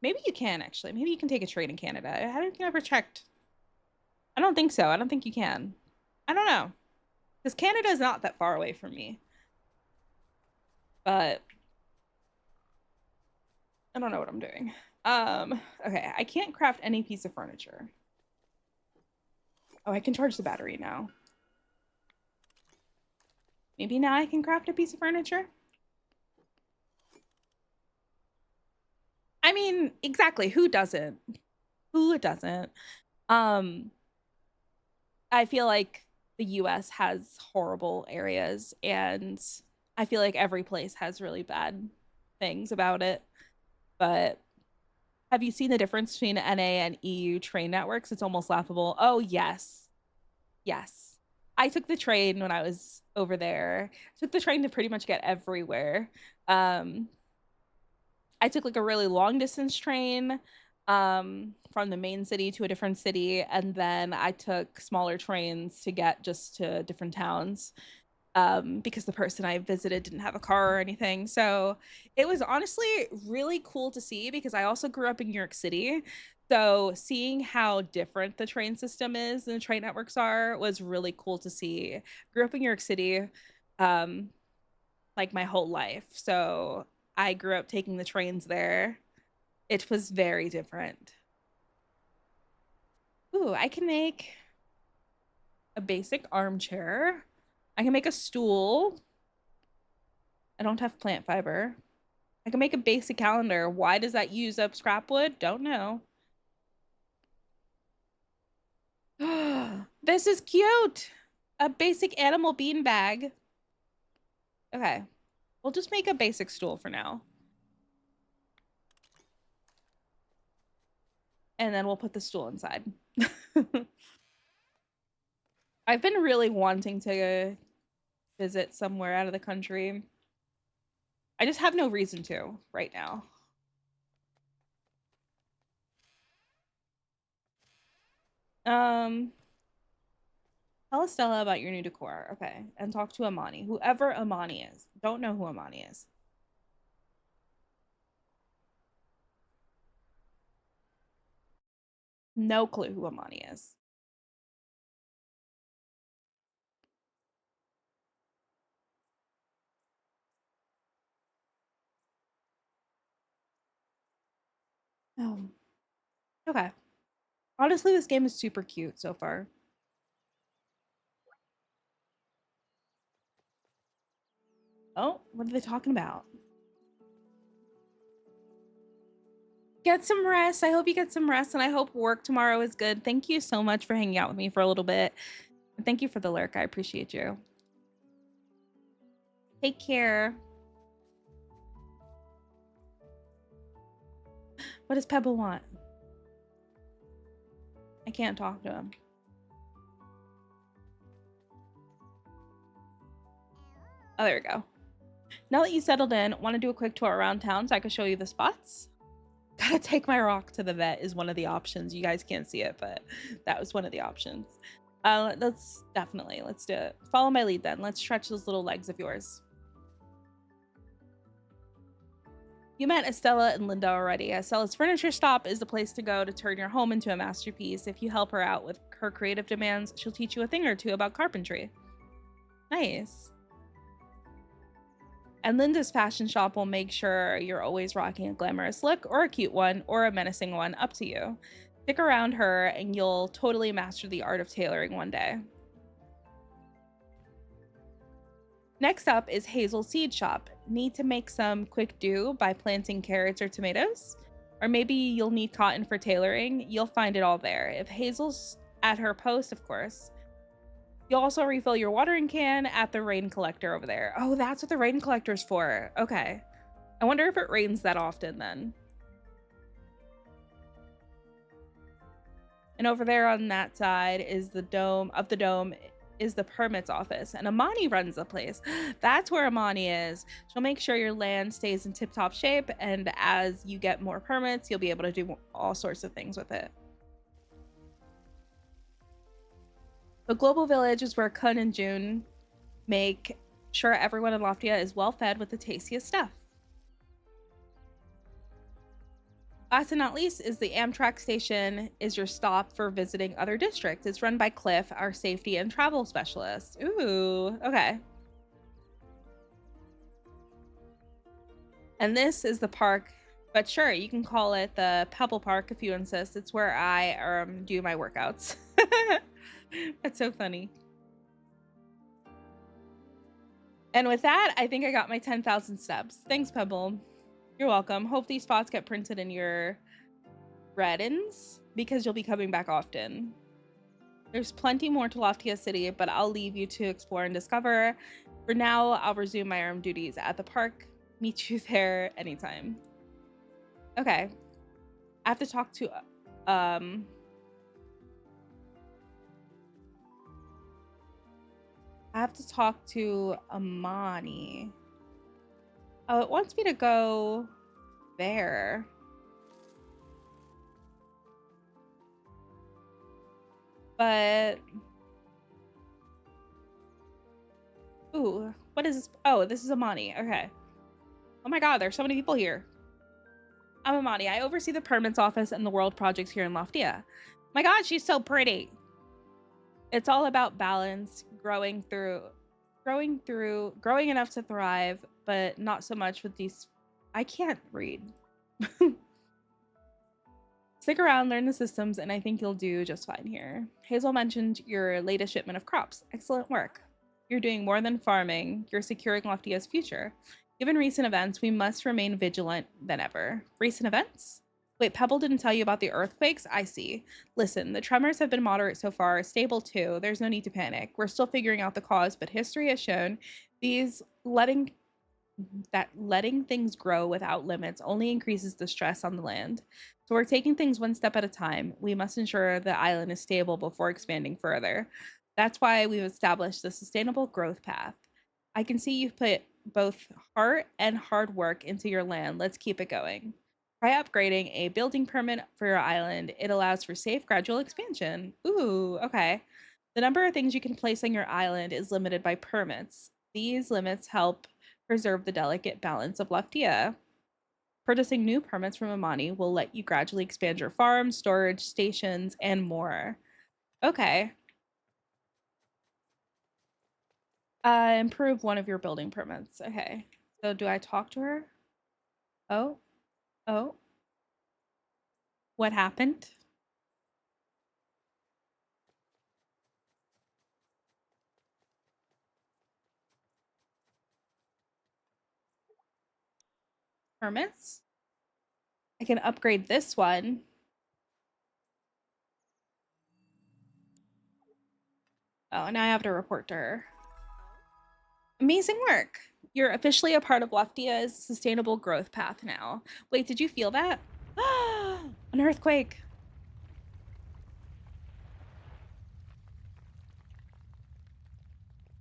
Maybe you can actually. Maybe you can take a train in Canada. I haven't ever checked. I don't think so. I don't think you can. I don't know. Because Canada is not that far away from me. But I don't know what I'm doing. Okay, I can't craft any piece of furniture. Oh, I can charge the battery now. Maybe now I can craft a piece of furniture? I mean, exactly. Who doesn't? Who doesn't? Um, I feel like the US has horrible areas, and I feel like every place has really bad things about it. But have you seen the difference between NA and EU train networks? It's almost laughable. Oh, yes. Yes. I took the train when I was over there. I took the train to pretty much get everywhere. I took like a really long distance train. from the main city to a different city, and then I took smaller trains to get just to different towns, because the person I visited didn't have a car or anything. So it was honestly really cool to see because I also grew up in New York City. So seeing how different the train system is and the train networks are was really cool to see. Grew up in New York City, um, like my whole life. So I grew up taking the trains there. It was very different. Ooh, I can make a basic armchair. I can make a stool. I don't have plant fiber. I can make a basic calendar. Why does that use up scrap wood? Don't know. This is cute. A basic animal bean bag. Okay. We'll just make a basic stool for now. And then we'll put the stool inside. I've been really wanting to visit somewhere out of the country. I just have no reason to right now. Um, Tell Estella about your new decor. Okay. And talk to Amani. Whoever Amani is. Don't know who Amani is. No clue who Amani is. Oh, okay. Honestly, this game is super cute so far. Oh, what are they talking about? Get some rest. I hope you get some rest, and I hope work tomorrow is good. Thank you so much for hanging out with me for a little bit. And thank you for the lurk. I appreciate you. Take care. What does Pebble want? I can't talk to him. Oh, there we go. Now that you settled in, want to do a quick tour around town so I can show you the spots? Gotta take my rock to the vet is one of the options. You guys can't see it, but that was one of the options. Let's do it. Follow my lead then. Let's stretch those little legs of yours. You met Estella and Linda already. Estella's furniture stop is the place to go to turn your home into a masterpiece. If you help her out with her creative demands, she'll teach you a thing or two about carpentry. Nice. And Linda's fashion shop will make sure you're always rocking a glamorous look or a cute one or a menacing one, up to you. Stick around her and you'll totally master the art of tailoring one day. Next up is Hazel Seed Shop. Need to make some quick do by planting carrots or tomatoes? Or maybe you'll need cotton for tailoring. You'll find it all there. If Hazel's at her post, of course. You'll also refill your watering can at the rain collector over there. Oh, that's what the rain collector's for. Okay. I wonder if it rains that often then. And over there on that side is the dome of the dome is the permits office, and Amani runs the place. That's where Amani is. She'll make sure your land stays in tip-top shape, and as you get more permits, you'll be able to do all sorts of things with it. The Global Village is where Kun and June make sure everyone in Loftia is well fed with the tastiest stuff. Last and not least is the Amtrak station is your stop for visiting other districts. It's run by Cliff, our safety and travel specialist. Ooh, okay. And this is the park, but sure, you can call it the Pebble Park if you insist. It's where I do my workouts. That's so funny. And with that, I think I got my 10,000 steps. Thanks, Pebble. You're welcome. Hope these spots get printed in your Reddins because you'll be coming back often. There's plenty more to Loftia City, but I'll leave you to explore and discover. For now, I'll resume my armed duties at the park. Meet you there anytime. Okay. I have to talk to Amani. Oh, it wants me to go there. But ooh, what is this? Oh, this is Amani. Okay. Oh my god, there's so many people here. I'm Amani. I oversee the permits office and the world projects here in Loftia. My god, she's so pretty. It's all about balance, growing enough to thrive, but not so much with these. I can't read. Stick around, learn the systems, and I think you'll do just fine here. Hazel mentioned your latest shipment of crops. Excellent work. You're doing more than farming, you're securing Loftia's future. Given recent events, we must remain vigilant than ever. Recent events? Wait, Pebble didn't tell you about the earthquakes? I see. Listen, the tremors have been moderate so far, stable too. There's no need to panic. We're still figuring out the cause, but history has shown these letting things grow without limits only increases the stress on the land. So we're taking things one step at a time. We must ensure the island is stable before expanding further. That's why we've established the sustainable growth path. I can see you've put both heart and hard work into your land. Let's keep it going. Try upgrading a building permit for your island. It allows for safe, gradual expansion. Ooh, okay. The number of things you can place on your island is limited by permits. These limits help preserve the delicate balance of Loftia. Purchasing new permits from Amani will let you gradually expand your farm, storage, stations, and more. Okay. Improve one of your building permits. Okay. So do I talk to her? Oh, oh, what happened? Permits? I can upgrade this one. Oh, now I have to report to her. Amazing work. You're officially a part of Loftia's sustainable growth path now. Wait, did you feel that? An earthquake.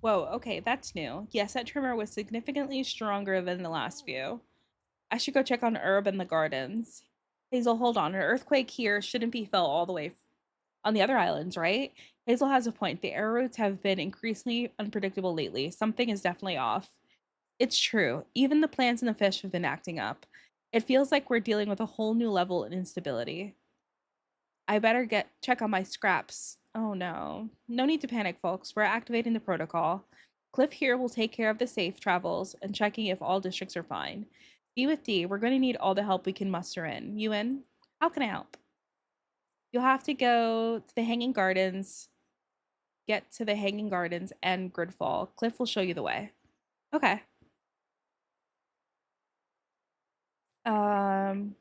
Whoa, okay, that's new. Yes, that tremor was significantly stronger than the last few. I should go check on Herb and the gardens. Hazel, hold on. An earthquake here shouldn't be felt all the way on the other islands, right? Hazel has a point. The air routes have been increasingly unpredictable lately. Something is definitely off. It's true. Even the plants and the fish have been acting up. It feels like we're dealing with a whole new level of instability. I better get check on my scraps. Oh no. No need to panic, folks. We're activating the protocol. Cliff here will take care of the safe travels and checking if all districts are fine. Be with D. We're going to need all the help we can muster in. You in? How can I help? You'll have to go to the Hanging Gardens, get to the Hanging Gardens and Gridfall. Cliff will show you the way. Okay.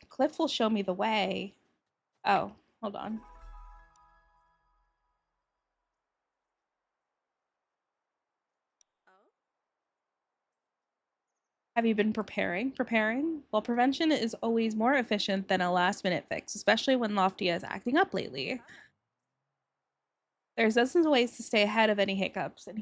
Cliff will show me the way. Oh, hold on. Have you been preparing? Preparing? Well, prevention is always more efficient than a last minute fix, especially when Loftia is acting up lately. There's dozens of ways to stay ahead of any hiccups, and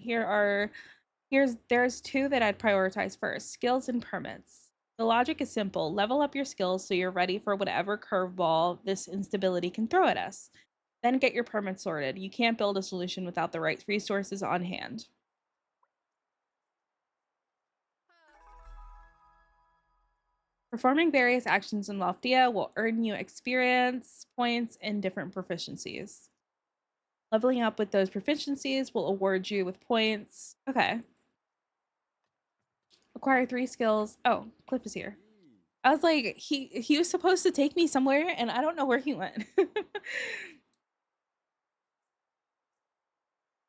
there's two that I'd prioritize first: skills and permits. The logic is simple. Level up your skills so you're ready for whatever curveball this instability can throw at us. Then get your permits sorted. You can't build a solution without the right resources on hand. Performing various actions in Loftia will earn you experience points in different proficiencies. Leveling up with those proficiencies will award you with points. Okay. Acquire 3 skills. Oh, Cliff is here. I was like, he was supposed to take me somewhere, and I don't know where he went.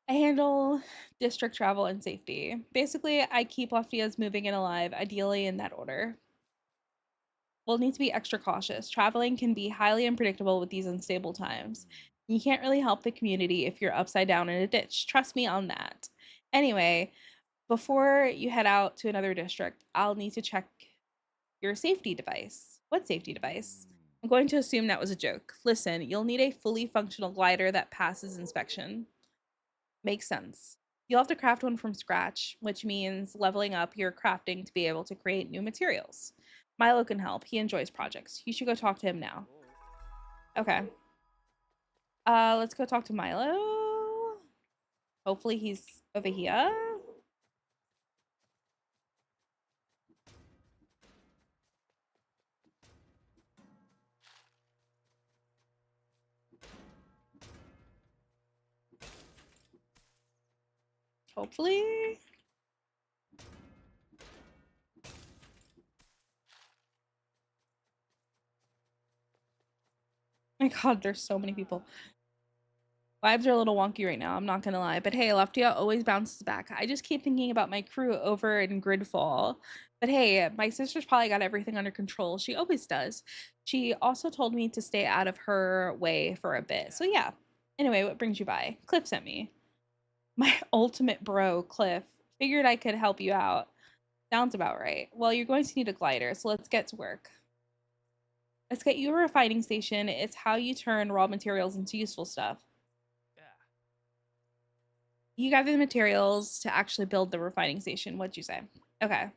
I handle district travel and safety. Basically, I keep Loftia's moving and alive, ideally in that order. We'll need to be extra cautious. Traveling can be highly unpredictable with these unstable times. You can't really help the community if you're upside down in a ditch. Trust me on that. Anyway, before you head out to another district, I'll need to check your safety device. What safety device? I'm going to assume that was a joke. Listen, you'll need a fully functional glider that passes inspection. Makes sense. You'll have to craft one from scratch, which means leveling up your crafting to be able to create new materials. Milo can help. He enjoys projects. You should go talk to him now. Okay. Let's go talk to Milo. Hopefully he's over here. Hopefully. My God, there's so many people. Vibes are a little wonky right now, I'm not gonna lie. But hey, Loftia always bounces back. I just keep thinking about my crew over in Gridfall. But hey, my sister's probably got everything under control. She always does. She also told me to stay out of her way for a bit. So yeah. Anyway, what brings you by? Cliff sent me. My ultimate bro, Cliff. Figured I could help you out. Sounds about right. Well, you're going to need a glider, so let's get to work. Let's get you a refining station. It's how you turn raw materials into useful stuff. You gather the materials to actually build the refining station. What'd you say? Okay.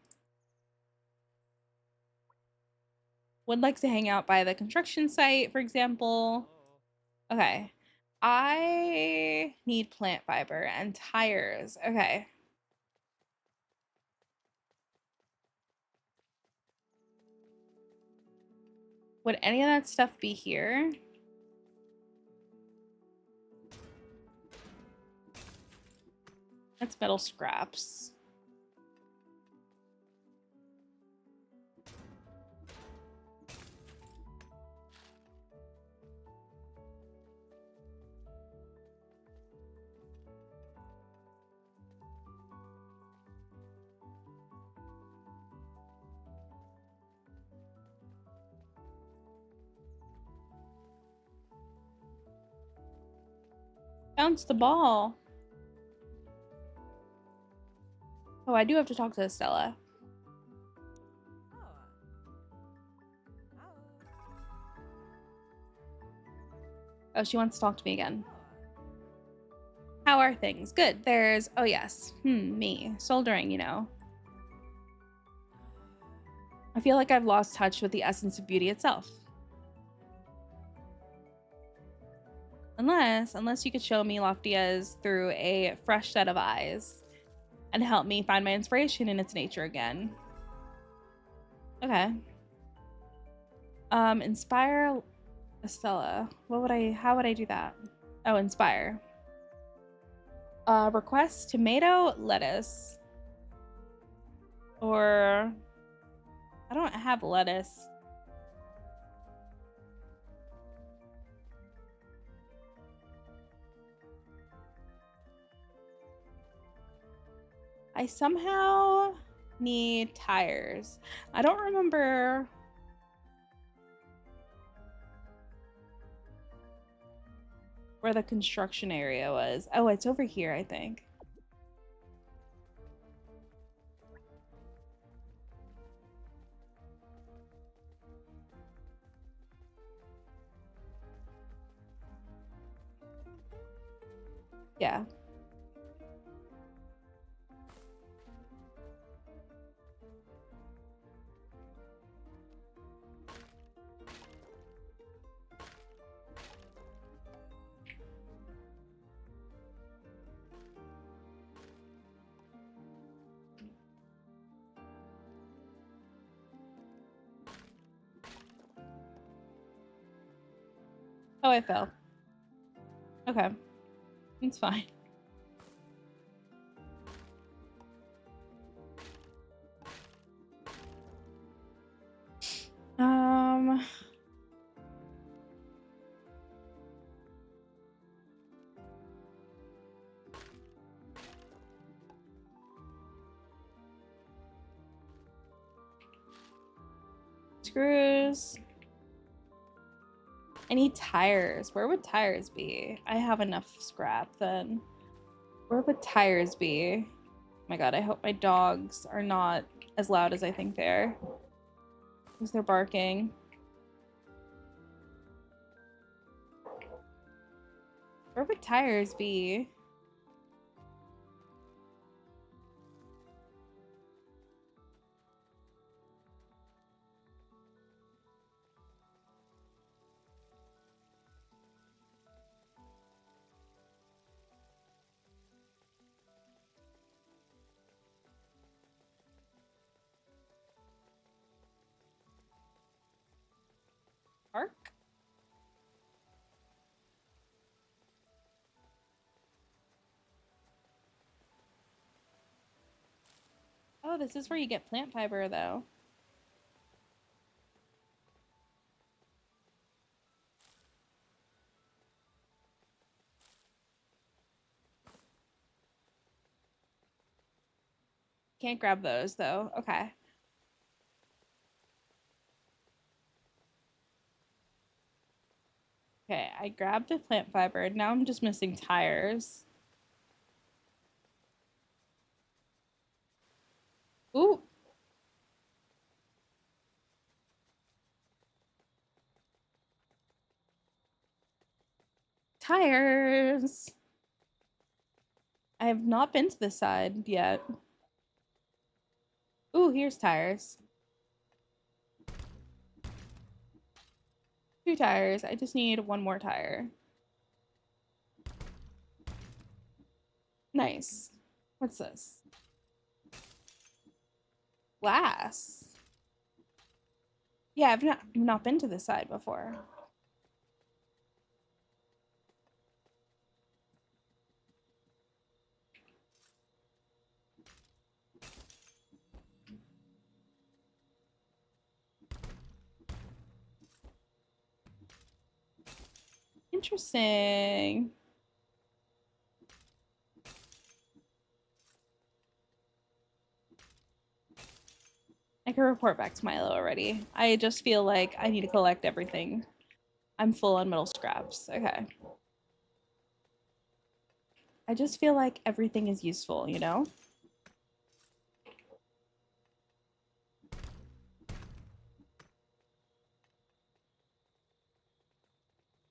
Would like to hang out by the construction site, for example. Okay. I need plant fiber and tires. Okay. Would any of that stuff be here? That's metal scraps. Bounce the ball. Oh, I do have to talk to Estella. Oh, she wants to talk to me again. How are things? Good. There's, oh yes, me. Soldering, you know. I feel like I've lost touch with the essence of beauty itself. Unless you could show me Loftia's through a fresh set of eyes and help me find my inspiration in its nature again. Okay. Inspire Estella. How would I do that? Oh, inspire. Request tomato lettuce. Or I don't have lettuce. I somehow need tires. I don't remember where the construction area was. Oh, it's over here, I think. Yeah. Oh, I fell. Okay. It's fine. Um, Screws. I need tires. Where would tires be? I have enough scrap then. Where would tires be? Oh my God, I hope my dogs are not as loud as I think they are. Because they're barking. Where would tires be? park. Oh, this is where you get plant fiber, though. Can't grab those, though. Okay. Okay, I grabbed the plant fiber. Now I'm just missing tires. Ooh. Tires. I have not been to this side yet. Ooh, here's tires. 2 tires. I just need 1 more tire. Nice. What's this? Glass. Yeah, I've not been to this side before. Interesting. I can report back to Milo already. I just feel like I need to collect everything. I'm full on metal scraps. Okay. I just feel like everything is useful, you know?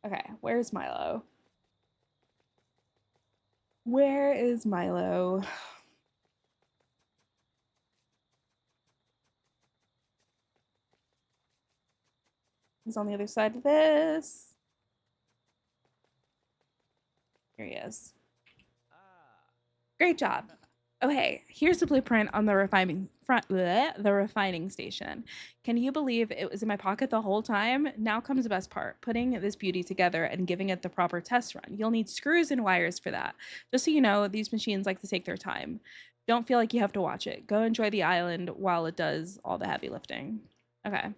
Okay, where's Milo? Where is Milo? He's on the other side of this. Here he is. Great job. Okay, here's the blueprint on the refining station. Can you believe it was in my pocket the whole time? Now comes the best part, putting this beauty together and giving it the proper test run. You'll need screws and wires for that. Just so you know, these machines like to take their time. Don't feel like you have to watch it. Go enjoy the island while it does all the heavy lifting. Okay.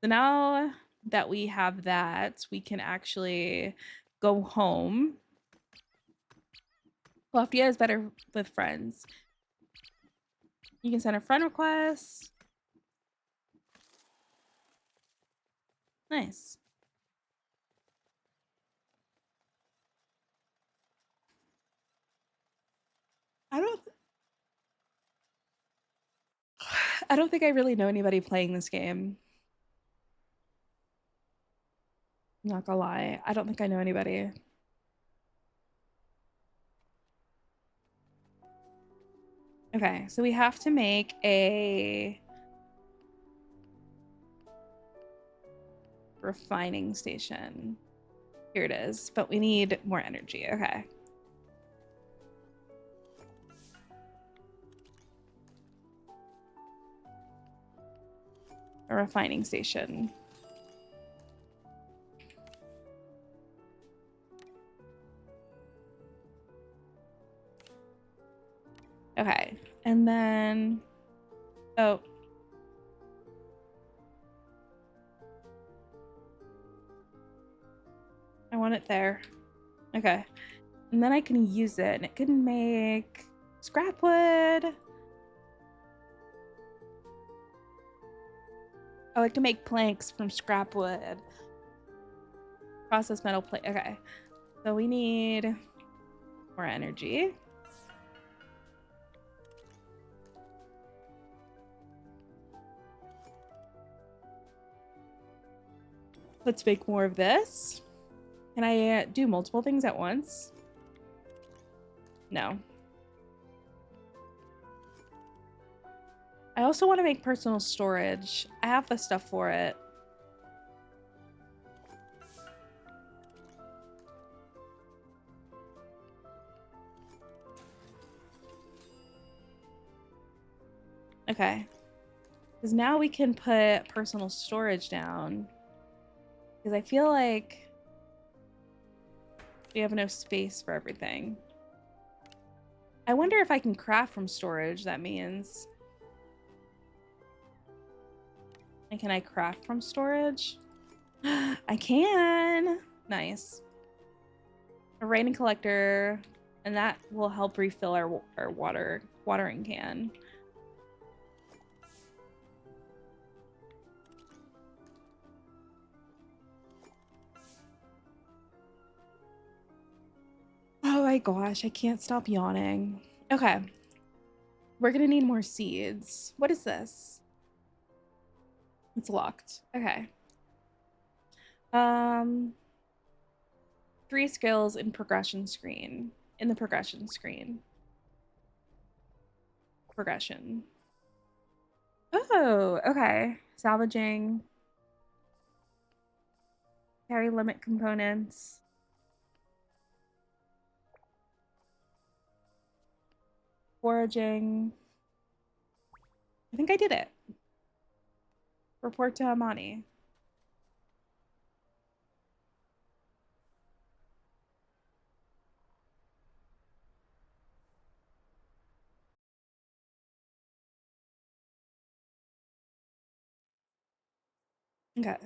So now that we have that, we can actually go home. Loftia is better with friends. You can send a friend request. Nice. I don't I don't think I really know anybody playing this game. I'm not gonna lie. I don't think I know anybody. Okay, so we have to make a refining station. Here it is, but we need more energy. Okay. A refining station. Okay. And then oh, I want it there. Okay. And then I can use it and it can make scrap wood. Oh, it can make planks from scrap wood. Process metal plate. Okay. So we need more energy. Let's make more of this. Can I do multiple things at once? No. I also want to make personal storage. I have the stuff for it. Okay. Because now we can put personal storage down. Because I feel like we have no space for everything. I wonder if I can craft from storage, that means. And can I craft from storage? I can! Nice. A rain collector, and that will help refill our watering can. Oh my gosh, I can't stop yawning. Okay. We're gonna need more seeds. What is this? It's locked. Okay. 3 skills in progression screen. In the progression screen. Progression. Oh, okay. Salvaging. Carry limit components. Foraging. I think I did it. Report to Amani. Okay.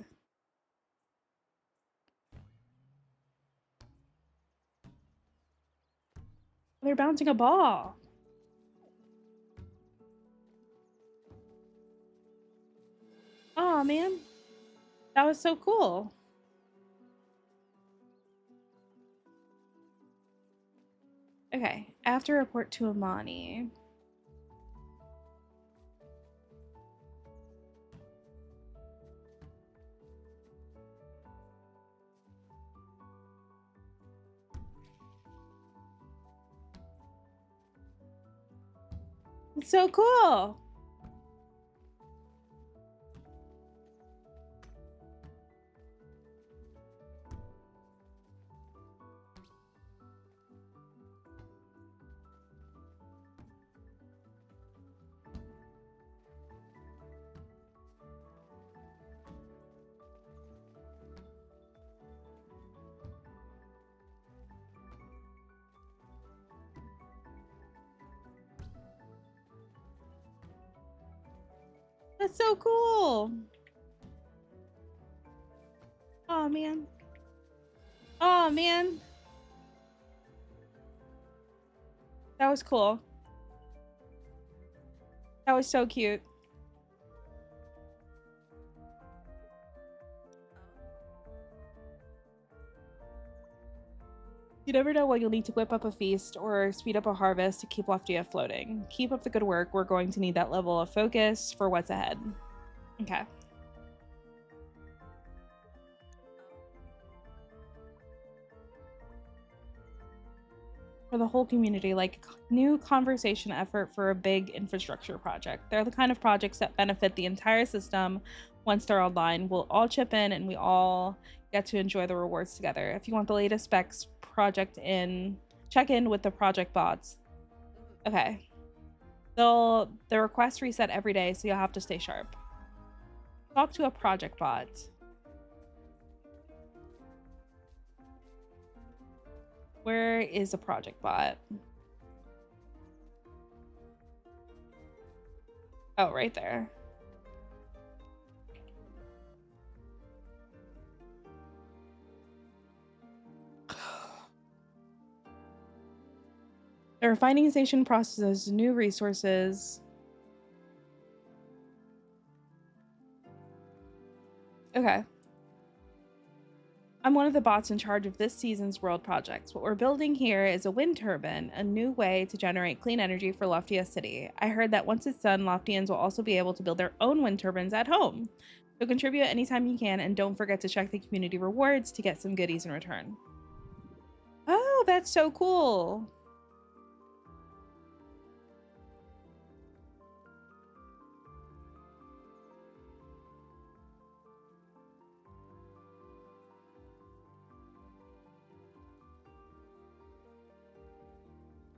They're bouncing a ball. Oh man. That was so cool. Okay. I have to report to Amani. It's so cool. That's so cool. Oh man. Oh man. That was cool. That was so cute. You never know when you'll need to whip up a feast or speed up a harvest to keep Loftia floating. Keep up the good work. We're going to need that level of focus for what's ahead. Okay. For the whole community, like new conversation effort for a big infrastructure project. They're the kind of projects that benefit the entire system once they're online. We'll all chip in and we all get to enjoy the rewards together. If you want the latest specs, check in with the project bots. Okay. The requests reset every day, so you'll have to stay sharp. Talk to a project bot. Where is a project bot? Oh, right there. The refining station processes new resources. Okay. I'm one of the bots in charge of this season's world projects. What we're building here is a wind turbine, a new way to generate clean energy for Loftia City. I heard that once it's done, Loftians will also be able to build their own wind turbines at home. So contribute anytime you can, and don't forget to check the community rewards to get some goodies in return. Oh, that's so cool.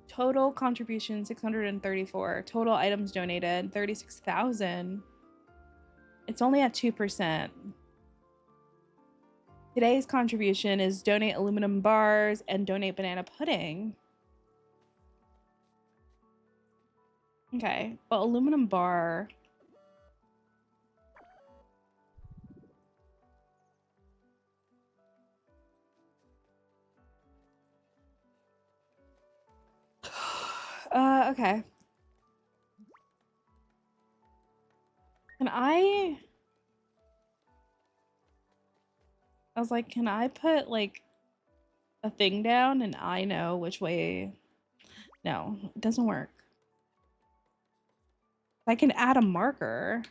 Total contribution 634. Total items donated 36,000. It's only at 2%. Today's contribution is donate aluminum bars and donate banana pudding. Okay, well, aluminum bar. Okay. Can I was like, can I put like a thing down and I know which way? No, it doesn't work. I can add a marker,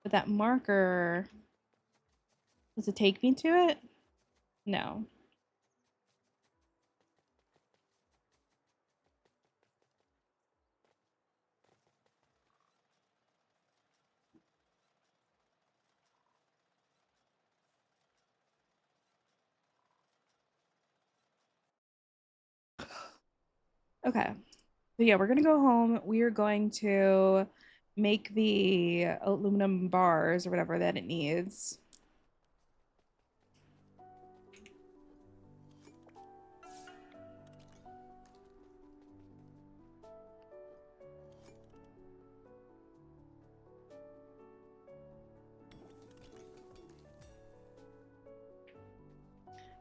but that marker, does it take me to it? No. Okay. So yeah, we're gonna go home. We are going to make the aluminum bars or whatever that it needs.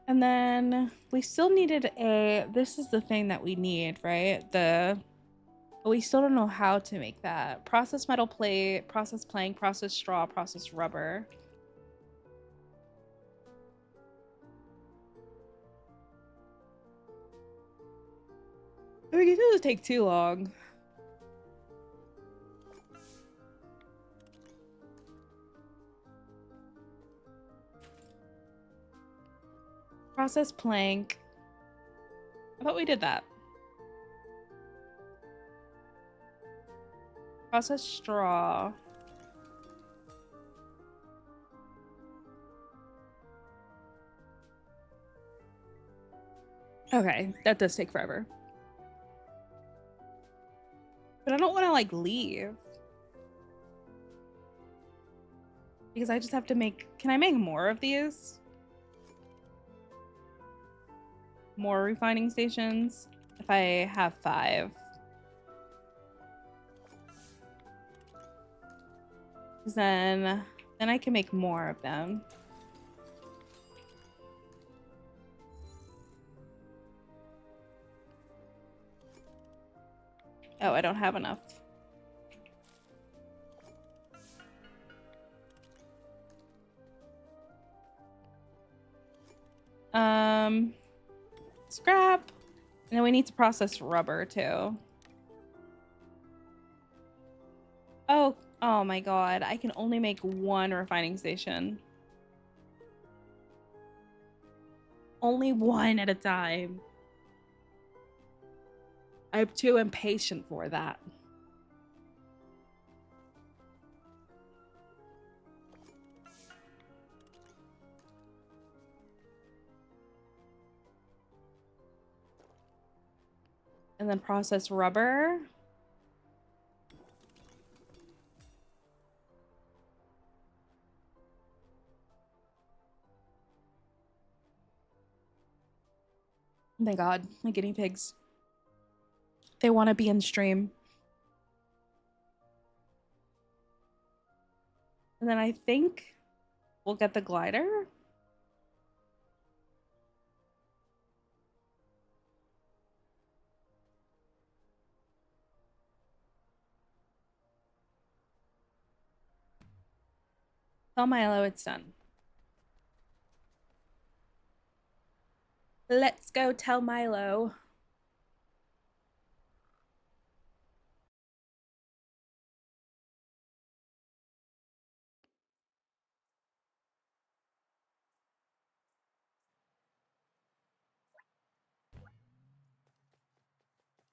And then we still needed this is the thing that we need, right? But we still don't know how to make that. Process metal plate, process plank, process straw, process rubber. I mean, it doesn't take too long. Process plank. I thought we did that. Process straw. Okay, that does take forever. But I don't want to like leave. Because I just have to make, can I make more of these? More refining stations? If I have 5. Because then I can make more of them. Oh, I don't have enough. Scrap. And then we need to process rubber too. Oh my god. I can only make 1 refining station. Only 1 at a time. I'm too impatient for that. And then process rubber. Oh my god, my guinea pigs. They want to be in stream. And then I think we'll get the glider. Tell Milo it's done. Let's go tell Milo.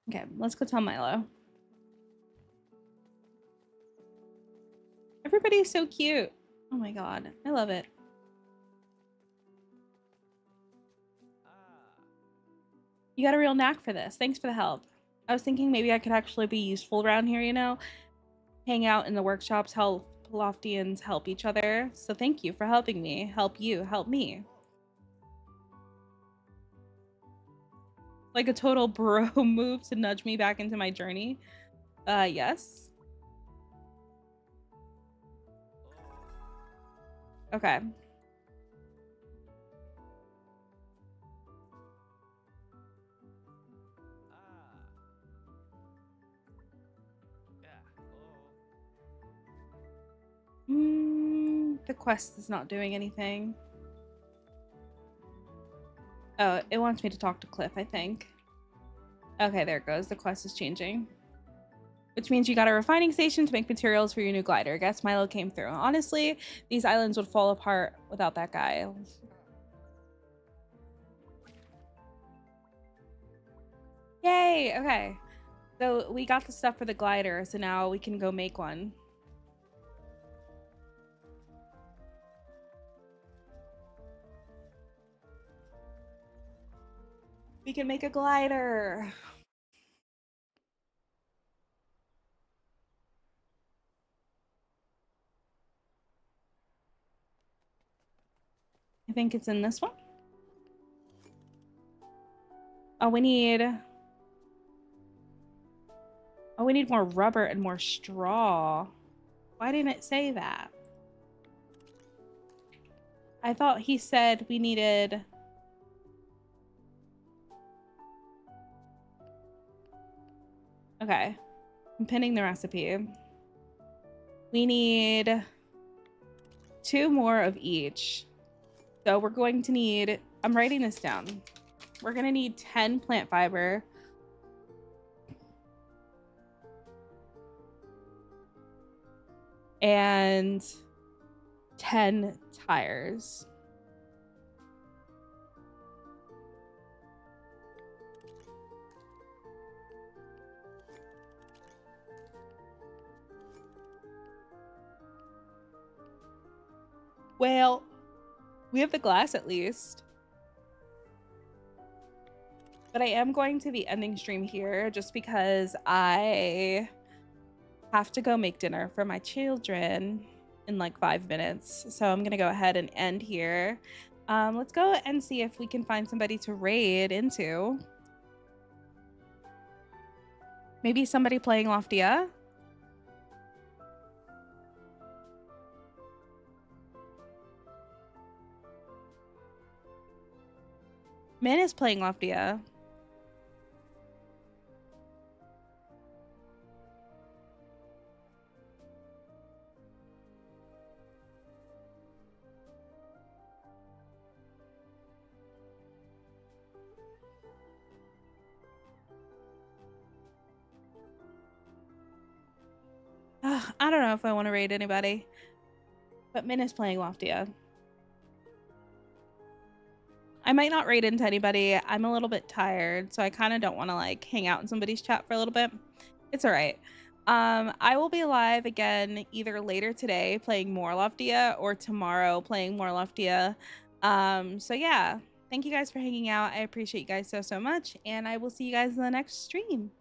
Okay, let's go tell Milo. Everybody's so cute. Oh my god, I love it. You got a real knack for this. Thanks for the help. I was thinking maybe I could actually be useful around here, you know? Hang out in the workshops, help Loftians help each other. So thank you for helping me. Help you, help me. Like a total bro move to nudge me back into my journey. Yes. Okay. The quest is not doing anything. Oh, it wants me to talk to Cliff, I think. Okay, there it goes. The quest is changing. Which means you got a refining station to make materials for your new glider. Guess Milo came through. Honestly, these islands would fall apart without that guy. Yay! Okay. So we got the stuff for the glider, so now we can go make one. We can make a glider. I think it's in this one. Oh, we need more rubber and more straw. Why didn't it say that? I thought he said we needed... Okay. I'm pinning the recipe. We need 2 more of each. So we're going to need... I'm writing this down. We're going to need 10 plant fiber. And 10 tires. Well, we have the glass at least. But I am going to be ending stream here just because I have to go make dinner for my children in like 5 minutes. So I'm going to go ahead and end here. Let's go and see if we can find somebody to raid into. Maybe somebody playing Loftia. Min is playing Loftia. I don't know if I want to raid anybody. But Min is playing Loftia. I might not raid into anybody. I'm a little bit tired, so I kind of don't want to like hang out in somebody's chat for a little bit. It's all right. I will be live again either later today playing more Loftia or tomorrow playing more Loftia. So yeah, thank you guys for hanging out. I appreciate you guys so much, and I will see you guys in the next stream.